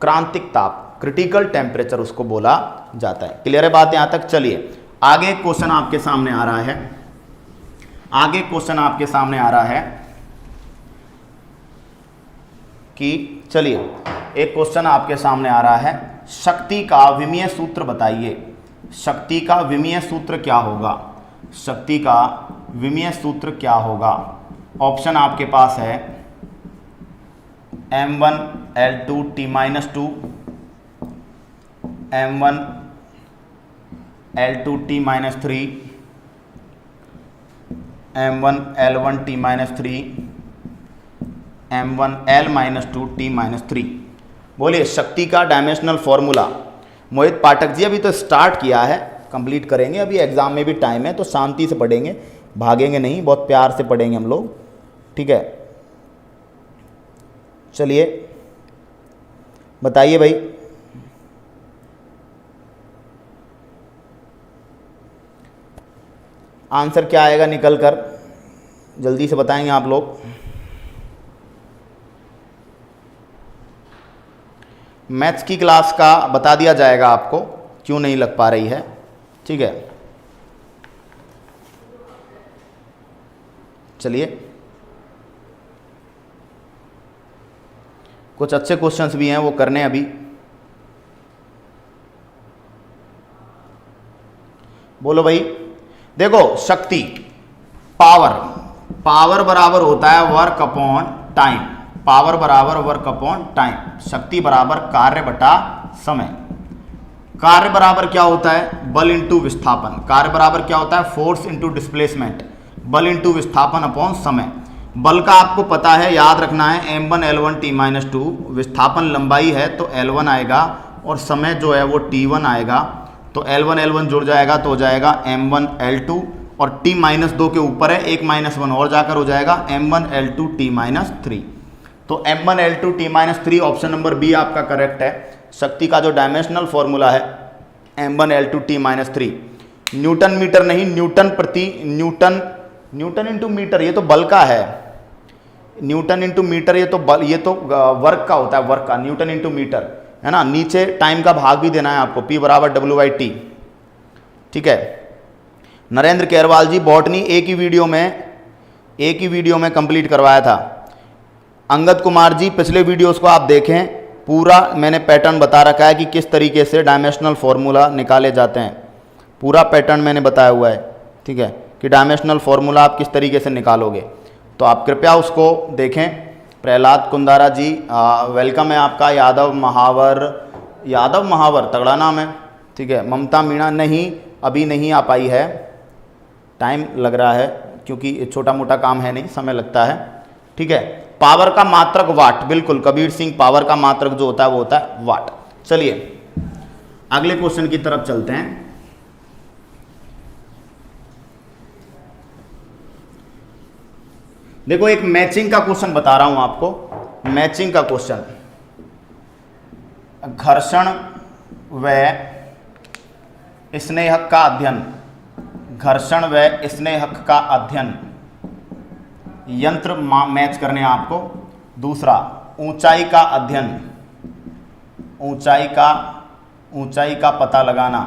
क्रांतिक ताप, क्रिटिकल टेम्परेचर उसको बोला जाता है। क्लियर है बात यहां तक? चलिए आगे क्वेश्चन आपके सामने आ रहा है, कि चलिए एक क्वेश्चन आपके सामने आ रहा है, शक्ति का विमीय सूत्र बताइए। शक्ति का विमीय सूत्र क्या होगा? शक्ति का विमीय सूत्र क्या होगा? ऑप्शन आपके पास है m1 L2 T-2, m1 L2 T-3, m1 L1 T-3, m1 L-2 T-3। बोलिए शक्ति का डायमेंशनल फॉर्मूला। मोहित पाठक जी अभी तो स्टार्ट किया है, कंप्लीट करेंगे, अभी एग्जाम में भी टाइम है, तो शांति से पढ़ेंगे, भागेंगे नहीं, बहुत प्यार से पढ़ेंगे हम लोग, ठीक है। चलिए बताइए भाई। आंसर क्या आएगा निकल कर, जल्दी से बताएंगे आप लोग। मैथ्स की क्लास का बता दिया जाएगा आपको क्यों नहीं लग पा रही है, ठीक है। चलिए कुछ अच्छे क्वेश्चंस भी हैं वो करने अभी। बोलो भाई। देखो शक्ति, पावर, पावर बराबर होता है वर्क अपॉन टाइम, पावर बराबर वर्क अपॉन टाइम, शक्ति बराबर कार्य बटा समय। कार्य बराबर क्या होता है? बल इंटू विस्थापन। कार्य बराबर क्या होता है? फोर्स इंटू डिस्प्लेसमेंट, बल इंटू विस्थापन अपॉन समय। बल का आपको पता है, याद रखना है, m1 L1 t-2, विस्थापन लंबाई है तो L1 आएगा और समय जो है वो t1 आएगा, तो L1 L1 जुड़ जाएगा तो हो जाएगा m1 L2 और t-2 के ऊपर है, 1 -1 और जाकर हो जाएगा m1 L2 t-3। तो m1 L2 t-3 option number B आपका करेक्ट है। शक्ति का जो डायमेंशनल फॉर्मूला है m1 L2 t-3, newton metre नहीं, न्यूटन प्रति न्यूटन, न्यूटन इंटू मीटर, ये तो बल का है, न्यूटन इंटू मीटर, ये तो बल, ये तो वर्क का होता है, वर्क का, न्यूटन इंटू मीटर है ना। नीचे टाइम का भाग भी देना है आपको, P बराबर W/T, ठीक है। नरेंद्र केरवाल जी, बॉटनी एक ही वीडियो में कंप्लीट करवाया था। अंगद कुमार जी, पिछले वीडियोस को आप देखें, पूरा मैंने पैटर्न बता रखा है कि किस तरीके से डायमेंशनल फॉर्मूला निकाले जाते हैं, पूरा पैटर्न मैंने बताया हुआ है, ठीक है, कि डायमेंशनल फॉर्मूला आप किस तरीके से निकालोगे, तो आप कृपया उसको देखें। प्रहलाद कुंदारा जी, वेलकम है आपका। यादव महावर तगड़ा नाम है, ठीक है। ममता मीणा, नहीं अभी नहीं आ पाई है, टाइम लग रहा है क्योंकि छोटा मोटा काम है, नहीं समय लगता है, ठीक है। पावर का मात्रक वाट, बिल्कुल कबीर सिंह, पावर का मात्रक जो होता है वो होता है वाट। चलिए अगले क्वेश्चन की तरफ चलते हैं। देखो एक मैचिंग का क्वेश्चन बता रहा हूं आपको, मैचिंग का क्वेश्चन। घर्षण व स्नेहक का अध्ययन, घर्षण व स्नेहक का अध्ययन, यंत्र मैच करने हैं आपको। दूसरा ऊंचाई का अध्ययन, ऊंचाई का पता लगाना,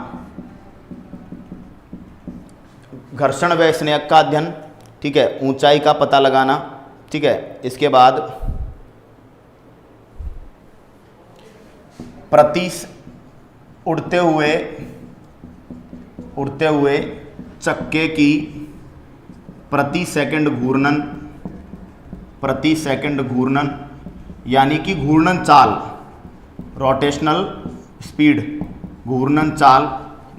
घर्षण व स्नेहक का अध्ययन, ठीक है, ऊंचाई का पता लगाना, ठीक है। इसके बाद उड़ते हुए चक्के की प्रति सेकंड घूर्णन, यानी कि घूर्णन चाल, रोटेशनल स्पीड, घूर्णन चाल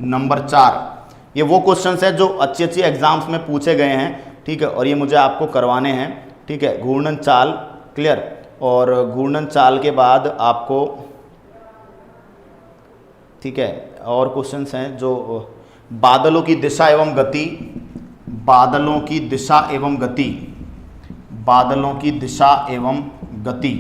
नंबर 4। ये वो क्वेश्चंस हैं जो अच्छी एग्जाम्स में पूछे गए हैं, ठीक है, और ये मुझे आपको करवाने हैं, ठीक है। घूर्णन चाल क्लियर, और घूर्णन चाल के बाद आपको, ठीक है, और क्वेश्चंस हैं जो बादलों की दिशा एवं गति, बादलों की दिशा एवं गति,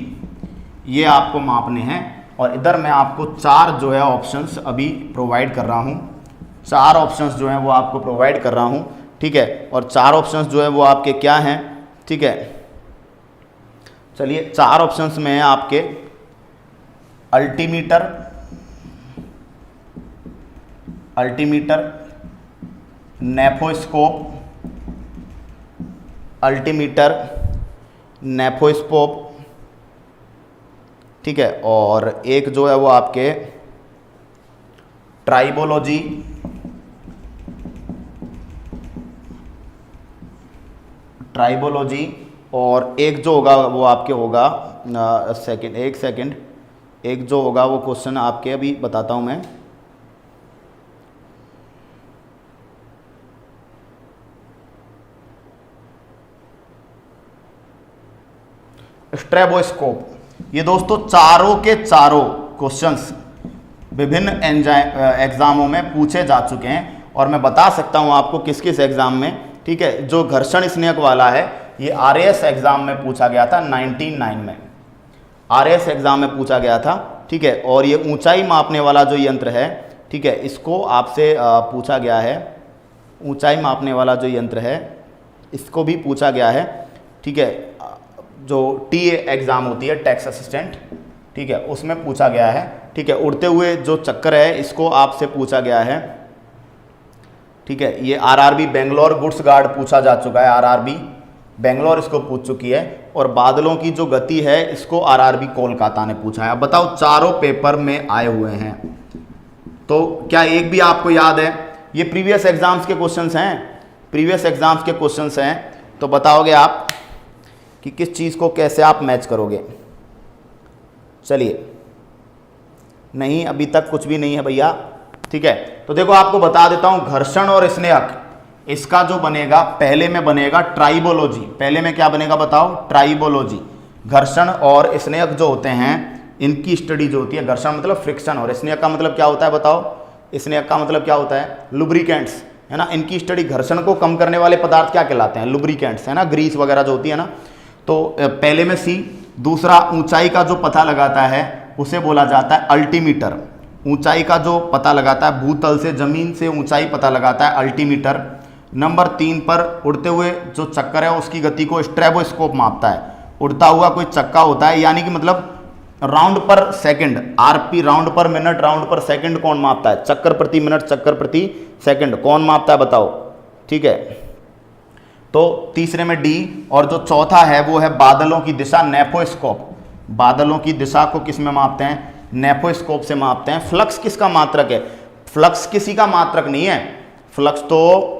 ये आपको मापने हैं। और इधर मैं आपको 4 जो है ऑप्शंस अभी प्रोवाइड कर रहा हूँ, 4 ऑप्शंस जो हैं वो आपको प्रोवाइड कर रहा हूँ, ठीक है। और 4 ऑप्शंस जो है वो आपके क्या हैं, ठीक है। चलिए 4 ऑप्शंस में है आपके अल्टीमीटर, नेफोस्कोप, ठीक है, और एक जो है वो आपके ट्राइबोलॉजी, और एक जो होगा वो आपके होगा एक जो होगा वो क्वेश्चन आपके अभी बताता हूं मैं, स्ट्रेबोस्कोप। ये दोस्तों चारों के चारों क्वेश्चंस विभिन्न एग्जामों में पूछे जा चुके हैं, और मैं बता सकता हूं आपको किस किस एग्जाम में, ठीक है। जो घर्षण स्नेहक वाला है ये RAS एग्जाम में पूछा गया था 1999 में, RAS एग्जाम में पूछा गया था, ठीक है। और ये ऊंचाई मापने वाला जो यंत्र है, ठीक है, इसको आपसे पूछा गया है, ऊंचाई मापने वाला जो यंत्र है इसको भी पूछा गया है, ठीक है। जो TA एग्ज़ाम होती है, टैक्स असिस्टेंट, ठीक है, उसमें पूछा गया है, ठीक है। उड़ते हुए जो चक्कर है इसको आपसे पूछा गया है, ठीक है। ये RRB बेंगलोर गुड्स गार्ड पूछा जा चुका है, RRB बेंगलोर इसको पूछ चुकी है। और बादलों की जो गति है इसको आरआरबी कोलकाता ने पूछा है। अब बताओ चारों पेपर में आए हुए हैं, तो क्या एक भी आपको याद है? ये प्रीवियस एग्जाम्स के क्वेश्चंस हैं, प्रीवियस एग्जाम्स के क्वेश्चंस हैं। तो बताओगे आप कि किस चीज़ को कैसे आप मैच करोगे। चलिए, नहीं अभी तक कुछ भी नहीं है भैया, ठीक है। तो देखो आपको बता देता हूं, घर्षण और स्नेहक, इसका जो बनेगा पहले में बनेगा ट्राइबोलॉजी। पहले में क्या बनेगा बताओ? ट्राइबोलॉजी। घर्षण और स्नेहक जो होते हैं इनकी स्टडी जो होती है, घर्षण मतलब फ्रिक्शन और स्नेहक का मतलब क्या होता है बताओ? स्नेहक का मतलब क्या होता है? लुब्रिकेंट्स, है ना। इनकी स्टडी, घर्षण को कम करने वाले पदार्थ क्या कहलाते हैं? लुब्रिकेंट्स, है ना, ग्रीस वगैरह जो होती है ना। तो पहले में सी। दूसरा, ऊंचाई का जो पता लगाता है उसे बोला जाता है अल्टीमीटर। ऊंचाई का जो पता लगाता है, भूतल से जमीन से ऊंचाई पता लगाता है, अल्टीमीटर। नंबर 3 पर उड़ते हुए जो चक्कर है उसकी गति को स्ट्रेबोस्कोप मापता है। उड़ता हुआ कोई चक्का होता है, यानी कि मतलब राउंड पर सेकंड, आरपी राउंड पर मिनट, राउंड पर सेकंड कौन मापता है? चक्कर प्रति मिनट, चक्कर प्रति सेकंड कौन मापता है बताओ? ठीक है। तो तीसरे में डी। और जो चौथा है वो है बादलों की दिशा, नेफोस्कोप। बादलों की दिशा को किस में मापते हैं? नेफोस्कोप से मापते हैं। फ्लक्स किसका मात्रक है? फ्लक्स किसी का मात्रक नहीं है। फ्लक्स तो,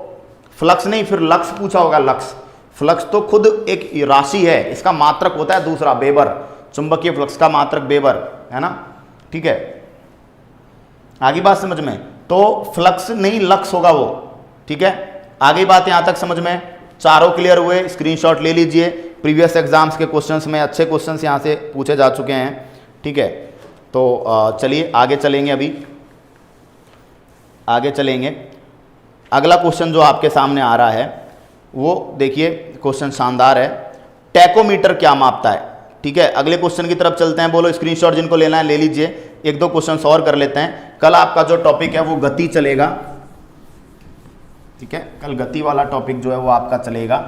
फ्लक्स नहीं, फिर लक्स पूछा होगा, लक्स। फ्लक्स तो खुद एक राशि है, इसका मात्रक होता है दूसरा, वेबर। चुंबकीय फ्लक्स का मात्रक वेबर, है ना, ठीक है। आगे बात समझ में? तो फ्लक्स नहीं, लक्स होगा वो, ठीक है। आगे बात यहां तक समझ में? चारों क्लियर हुए? स्क्रीनशॉट ले लीजिए। प्रीवियस एग्जाम्स के क्वेश्चंस में अच्छे क्वेश्चंस यहां से पूछे जा चुके हैं, ठीक है। तो चलिए आगे चलेंगे, अभी आगे चलेंगे। अगला क्वेश्चन जो आपके सामने आ रहा है वो देखिए, क्वेश्चन शानदार है। टैकोमीटर क्या मापता है? ठीक है, अगले क्वेश्चन की तरफ चलते हैं। बोलो स्क्रीनशॉट जिनको लेना है ले लीजिए। एक दो क्वेश्चन और कर लेते हैं। कल आपका जो टॉपिक है वो गति चलेगा, ठीक है। कल गति वाला टॉपिक जो है वो आपका चलेगा,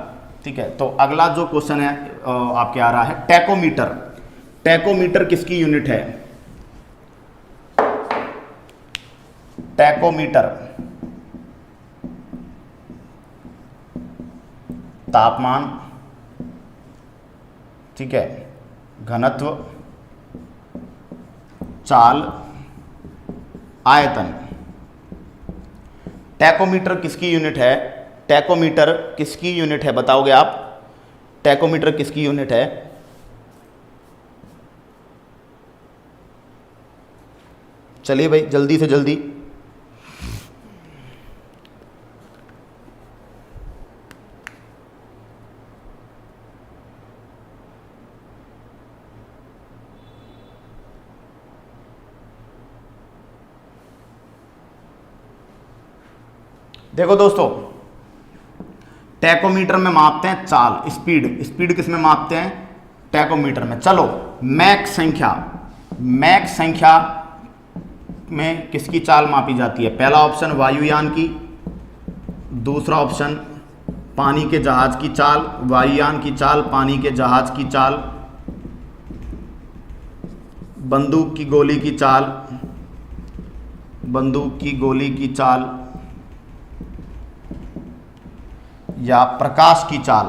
ठीक है। तो अगला जो क्वेश्चन है आपके आ रहा है टैकोमीटर। टैकोमीटर किसकी यूनिट है? टैकोमीटर तापमान, ठीक है, घनत्व, चाल, आयतन। टैकोमीटर किसकी यूनिट है? टैकोमीटर किसकी यूनिट है बताओगे आप? टैकोमीटर किसकी यूनिट है? चलिए भाई जल्दी से जल्दी। देखो दोस्तों, टैकोमीटर में मापते हैं चाल, स्पीड। स्पीड किस में मापते हैं? टैकोमीटर में। चलो मैक संख्या, मैक संख्या में किसकी चाल मापी जाती है? पहला ऑप्शन वायुयान की, दूसरा ऑप्शन पानी के जहाज की चाल, वायुयान की चाल, पानी के जहाज की चाल, बंदूक की गोली की चाल, बंदूक की गोली की चाल, या प्रकाश की चाल।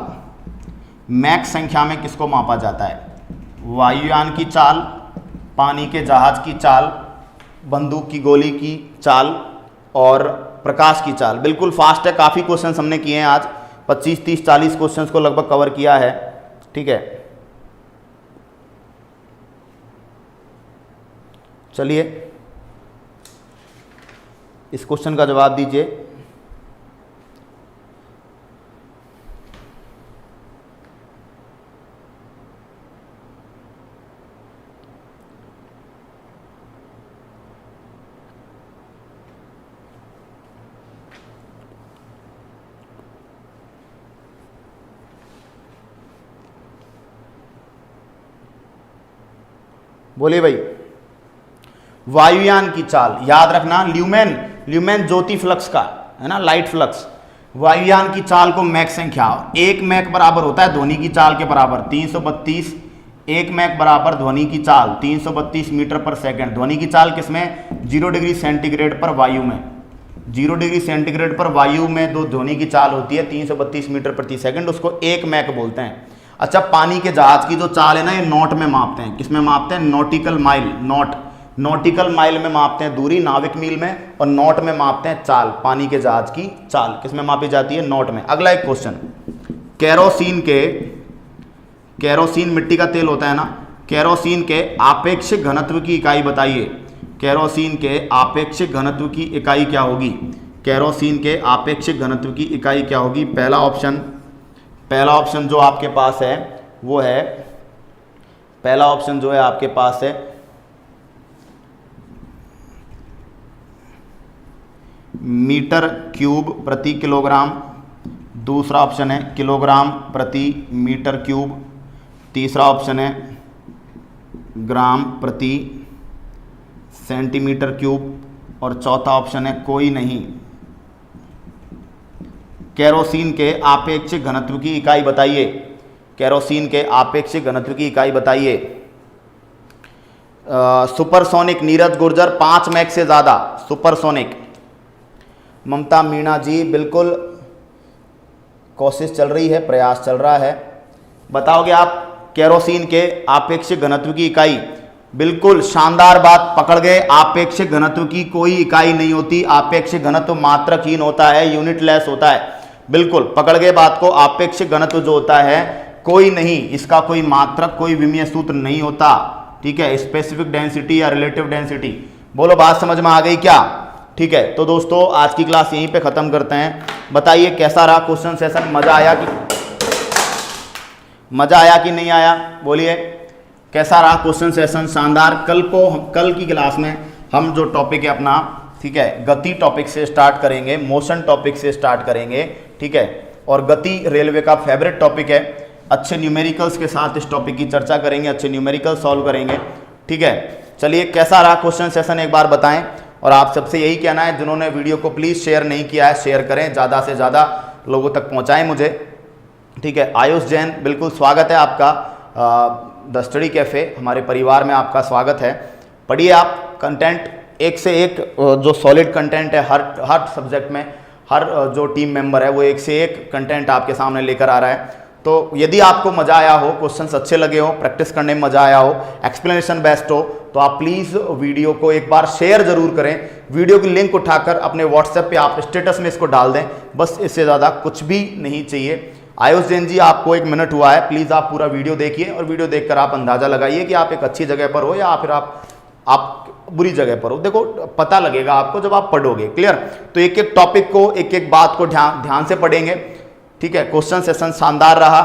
मैक संख्या में किसको मापा जाता है? वायुयान की चाल, पानी के जहाज की चाल, बंदूक की गोली की चाल और प्रकाश की चाल। बिल्कुल फास्ट है, काफ़ी क्वेश्चंस हमने किए हैं आज, 25, 30, 40 क्वेश्चंस को लगभग कवर किया है, ठीक है। चलिए इस क्वेश्चन का जवाब दीजिए। बोलिए भाई। वायुयान की चाल याद रखना, ल्यूमेन, ल्यूमेन ज्योति फ्लक्स का, है ना, लाइट फ्लक्स। वायुयान की चाल को मैक संख्या, 1 मैक बराबर होता है ध्वनि की चाल के बराबर 332। 1 मैक बराबर ध्वनि की चाल 332 मीटर पर सेकंड। ध्वनि की चाल किसमें? 0 डिग्री सेंटीग्रेड पर वायु में। 0 डिग्री सेंटीग्रेड पर वायु में दो ध्वनि की चाल होती है 332 मीटर प्रति सेकंड, उसको 1 मैक बोलते हैं। अच्छा, पानी के जहाज की जो चाल है ना, ये नॉट में मापते हैं। किस में मापते हैं? नॉटिकल माइल, नॉटिकल माइल में मापते हैं दूरी, नाविक मील में, और नॉट में मापते हैं चाल। पानी के जहाज की चाल किस में मापी जाती है? नॉट में। अगला एक क्वेश्चन, केरोसिन मिट्टी का तेल होता है ना, केरोसिन के आपेक्षिक घनत्व की इकाई बताइए। केरोसिन के आपेक्षिक घनत्व की इकाई क्या होगी? केरोसिन के आपेक्षिक घनत्व की इकाई क्या होगी? पहला ऑप्शन जो आपके पास है वो है, पहला ऑप्शन जो है आपके पास है मीटर क्यूब प्रति किलोग्राम, दूसरा ऑप्शन है किलोग्राम प्रति मीटर क्यूब, तीसरा ऑप्शन है ग्राम प्रति सेंटीमीटर क्यूब, और चौथा ऑप्शन है कोई नहीं। केरोसिन के आपेक्षिक घनत्व की इकाई बताइए। केरोसिन के आपेक्षिक घनत्व की इकाई बताइए। सुपरसोनिक, नीरज गुर्जर 5 मैक से ज़्यादा, सुपरसोनिक। ममता मीणा जी, बिल्कुल कोशिश चल रही है, प्रयास चल रहा है। बताओगे आप केरोसिन के आपेक्षिक घनत्व की इकाई? बिल्कुल शानदार बात पकड़ गए। आपेक्षिक घनत्व की कोई इकाई नहीं होती। आपेक्षिक घनत्व मात्रकहीन होता है, यूनिटलेस होता है। बिल्कुल पकड़ गए बात को। आपेक्षिक घनत्व जो होता है कोई नहीं, इसका कोई मात्रक, कोई विमीय सूत्र नहीं होता। ठीक है, स्पेसिफिक डेंसिटी या रिलेटिव डेंसिटी। बोलो बात समझ में आ गई क्या? ठीक है, तो दोस्तों आज की क्लास यहीं पे खत्म करते हैं। बताइए कैसा रहा क्वेश्चन सेशन? मजा आया कि नहीं आया? बोलिए कैसा रहा क्वेश्चन सेशन? शानदार। कल की क्लास में हम जो टॉपिक है अपना, ठीक है, गति टॉपिक से स्टार्ट करेंगे, मोशन टॉपिक से स्टार्ट करेंगे। ठीक है, और गति रेलवे का फेवरेट टॉपिक है। अच्छे न्यूमेरिकल्स के साथ इस टॉपिक की चर्चा करेंगे, अच्छे न्यूमेरिकल सॉल्व करेंगे। ठीक है, चलिए कैसा रहा क्वेश्चन सेशन एक बार बताएं। और आप सबसे यही कहना है, जिन्होंने वीडियो को प्लीज़ शेयर नहीं किया है, शेयर करें, ज़्यादा से ज़्यादा लोगों तक पहुँचाएँ मुझे। ठीक है, आयुष जैन, बिल्कुल स्वागत है आपका द स्टडी कैफ़े, हमारे परिवार में आपका स्वागत है। पढ़िए आप कंटेंट, एक से एक जो सॉलिड कंटेंट है हर सब्जेक्ट में, हर जो टीम मेंबर है वो एक से एक कंटेंट आपके सामने लेकर आ रहा है। तो यदि आपको मज़ा आया हो, क्वेश्चंस अच्छे लगे हो, प्रैक्टिस करने में मज़ा आया हो, एक्सप्लेनेशन बेस्ट हो, तो आप प्लीज़ वीडियो को एक बार शेयर जरूर करें। वीडियो की लिंक उठाकर अपने व्हाट्सएप पे आप स्टेटस में इसको डाल दें, बस इससे ज़्यादा कुछ भी नहीं चाहिए। आयुष जैन जी, आपको 1 मिनट हुआ है, प्लीज़ आप पूरा वीडियो देखिए और वीडियो देखकर आप अंदाज़ा लगाइए कि आप एक अच्छी जगह पर हो या फिर आप बुरी जगह पर हो। देखो पता लगेगा आपको जब आप पढ़ोगे। क्लियर? तो एक एक टॉपिक को, एक एक बात को ध्यान से पढ़ेंगे। ठीक है, क्वेश्चन सेशन शानदार रहा,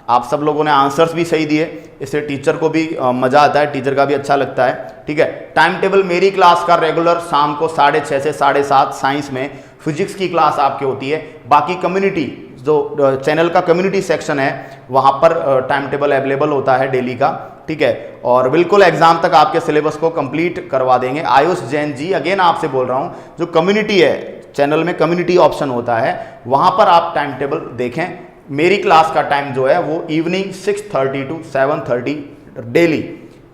आप सब लोगों ने आंसर्स भी सही दिए, इससे टीचर को भी मज़ा आता है, टीचर का भी अच्छा लगता है। ठीक है, टाइम टेबल मेरी क्लास का रेगुलर शाम को 6:30 से 7:30 साइंस में, फिजिक्स की क्लास आपकी होती है। बाकी कम्युनिटी, जो चैनल का कम्युनिटी सेक्शन है, वहाँ पर टाइम टेबल अवेलेबल होता है डेली का। ठीक है, और बिल्कुल एग्जाम तक आपके सिलेबस को कंप्लीट करवा देंगे। आयुष जैन जी, अगेन आपसे बोल रहा हूँ, जो कम्युनिटी है, चैनल में कम्युनिटी ऑप्शन होता है, वहाँ पर आप टाइम टेबल देखें। मेरी क्लास का टाइम जो है वो इवनिंग 6:30 to 7:30 डेली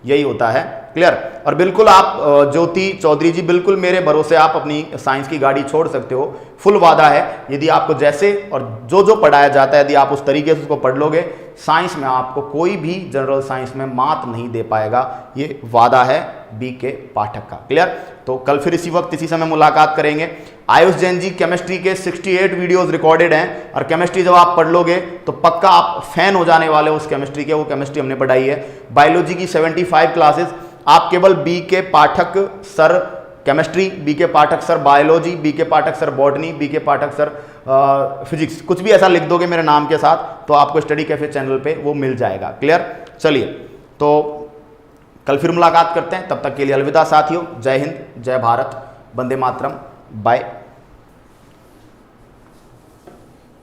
यही होता है। क्लियर? और बिल्कुल आप ज्योति चौधरी जी, बिल्कुल मेरे भरोसे आप अपनी साइंस की गाड़ी छोड़ सकते हो, फुल वादा है। यदि आपको जैसे और जो पढ़ाया जाता है, यदि आप उस तरीके से उसको पढ़ लोगे, साइंस में आपको कोई भी जनरल साइंस में मात नहीं दे पाएगा, ये वादा है BK पाठक का। क्लियर? तो कल फिर इसी वक्त इसी समय मुलाकात करेंगे। आयुष जैन जी, केमिस्ट्री के 68 वीडियोस रिकॉर्डेड हैं, और केमिस्ट्री जब आप पढ़ लोगे तो पक्का आप फैन हो जाने वाले हो उस केमिस्ट्री के। वो केमिस्ट्री हमने पढ़ाई है। बायोलॉजी की 75 क्लासेस आप केवल BK पाठक सर केमिस्ट्री, BK पाठक सर बायोलॉजी, BK पाठक सर बॉटनी, BK पाठक सर फिजिक्स, कुछ भी ऐसा लिख दोगे मेरे नाम के साथ तो आपको स्टडी कैफे चैनल पे वो मिल जाएगा। क्लियर? चलिए, तो कल फिर मुलाकात करते हैं, तब तक के लिए अलविदा साथियों। जय हिंद, जय भारत, वंदे मातरम, बाय।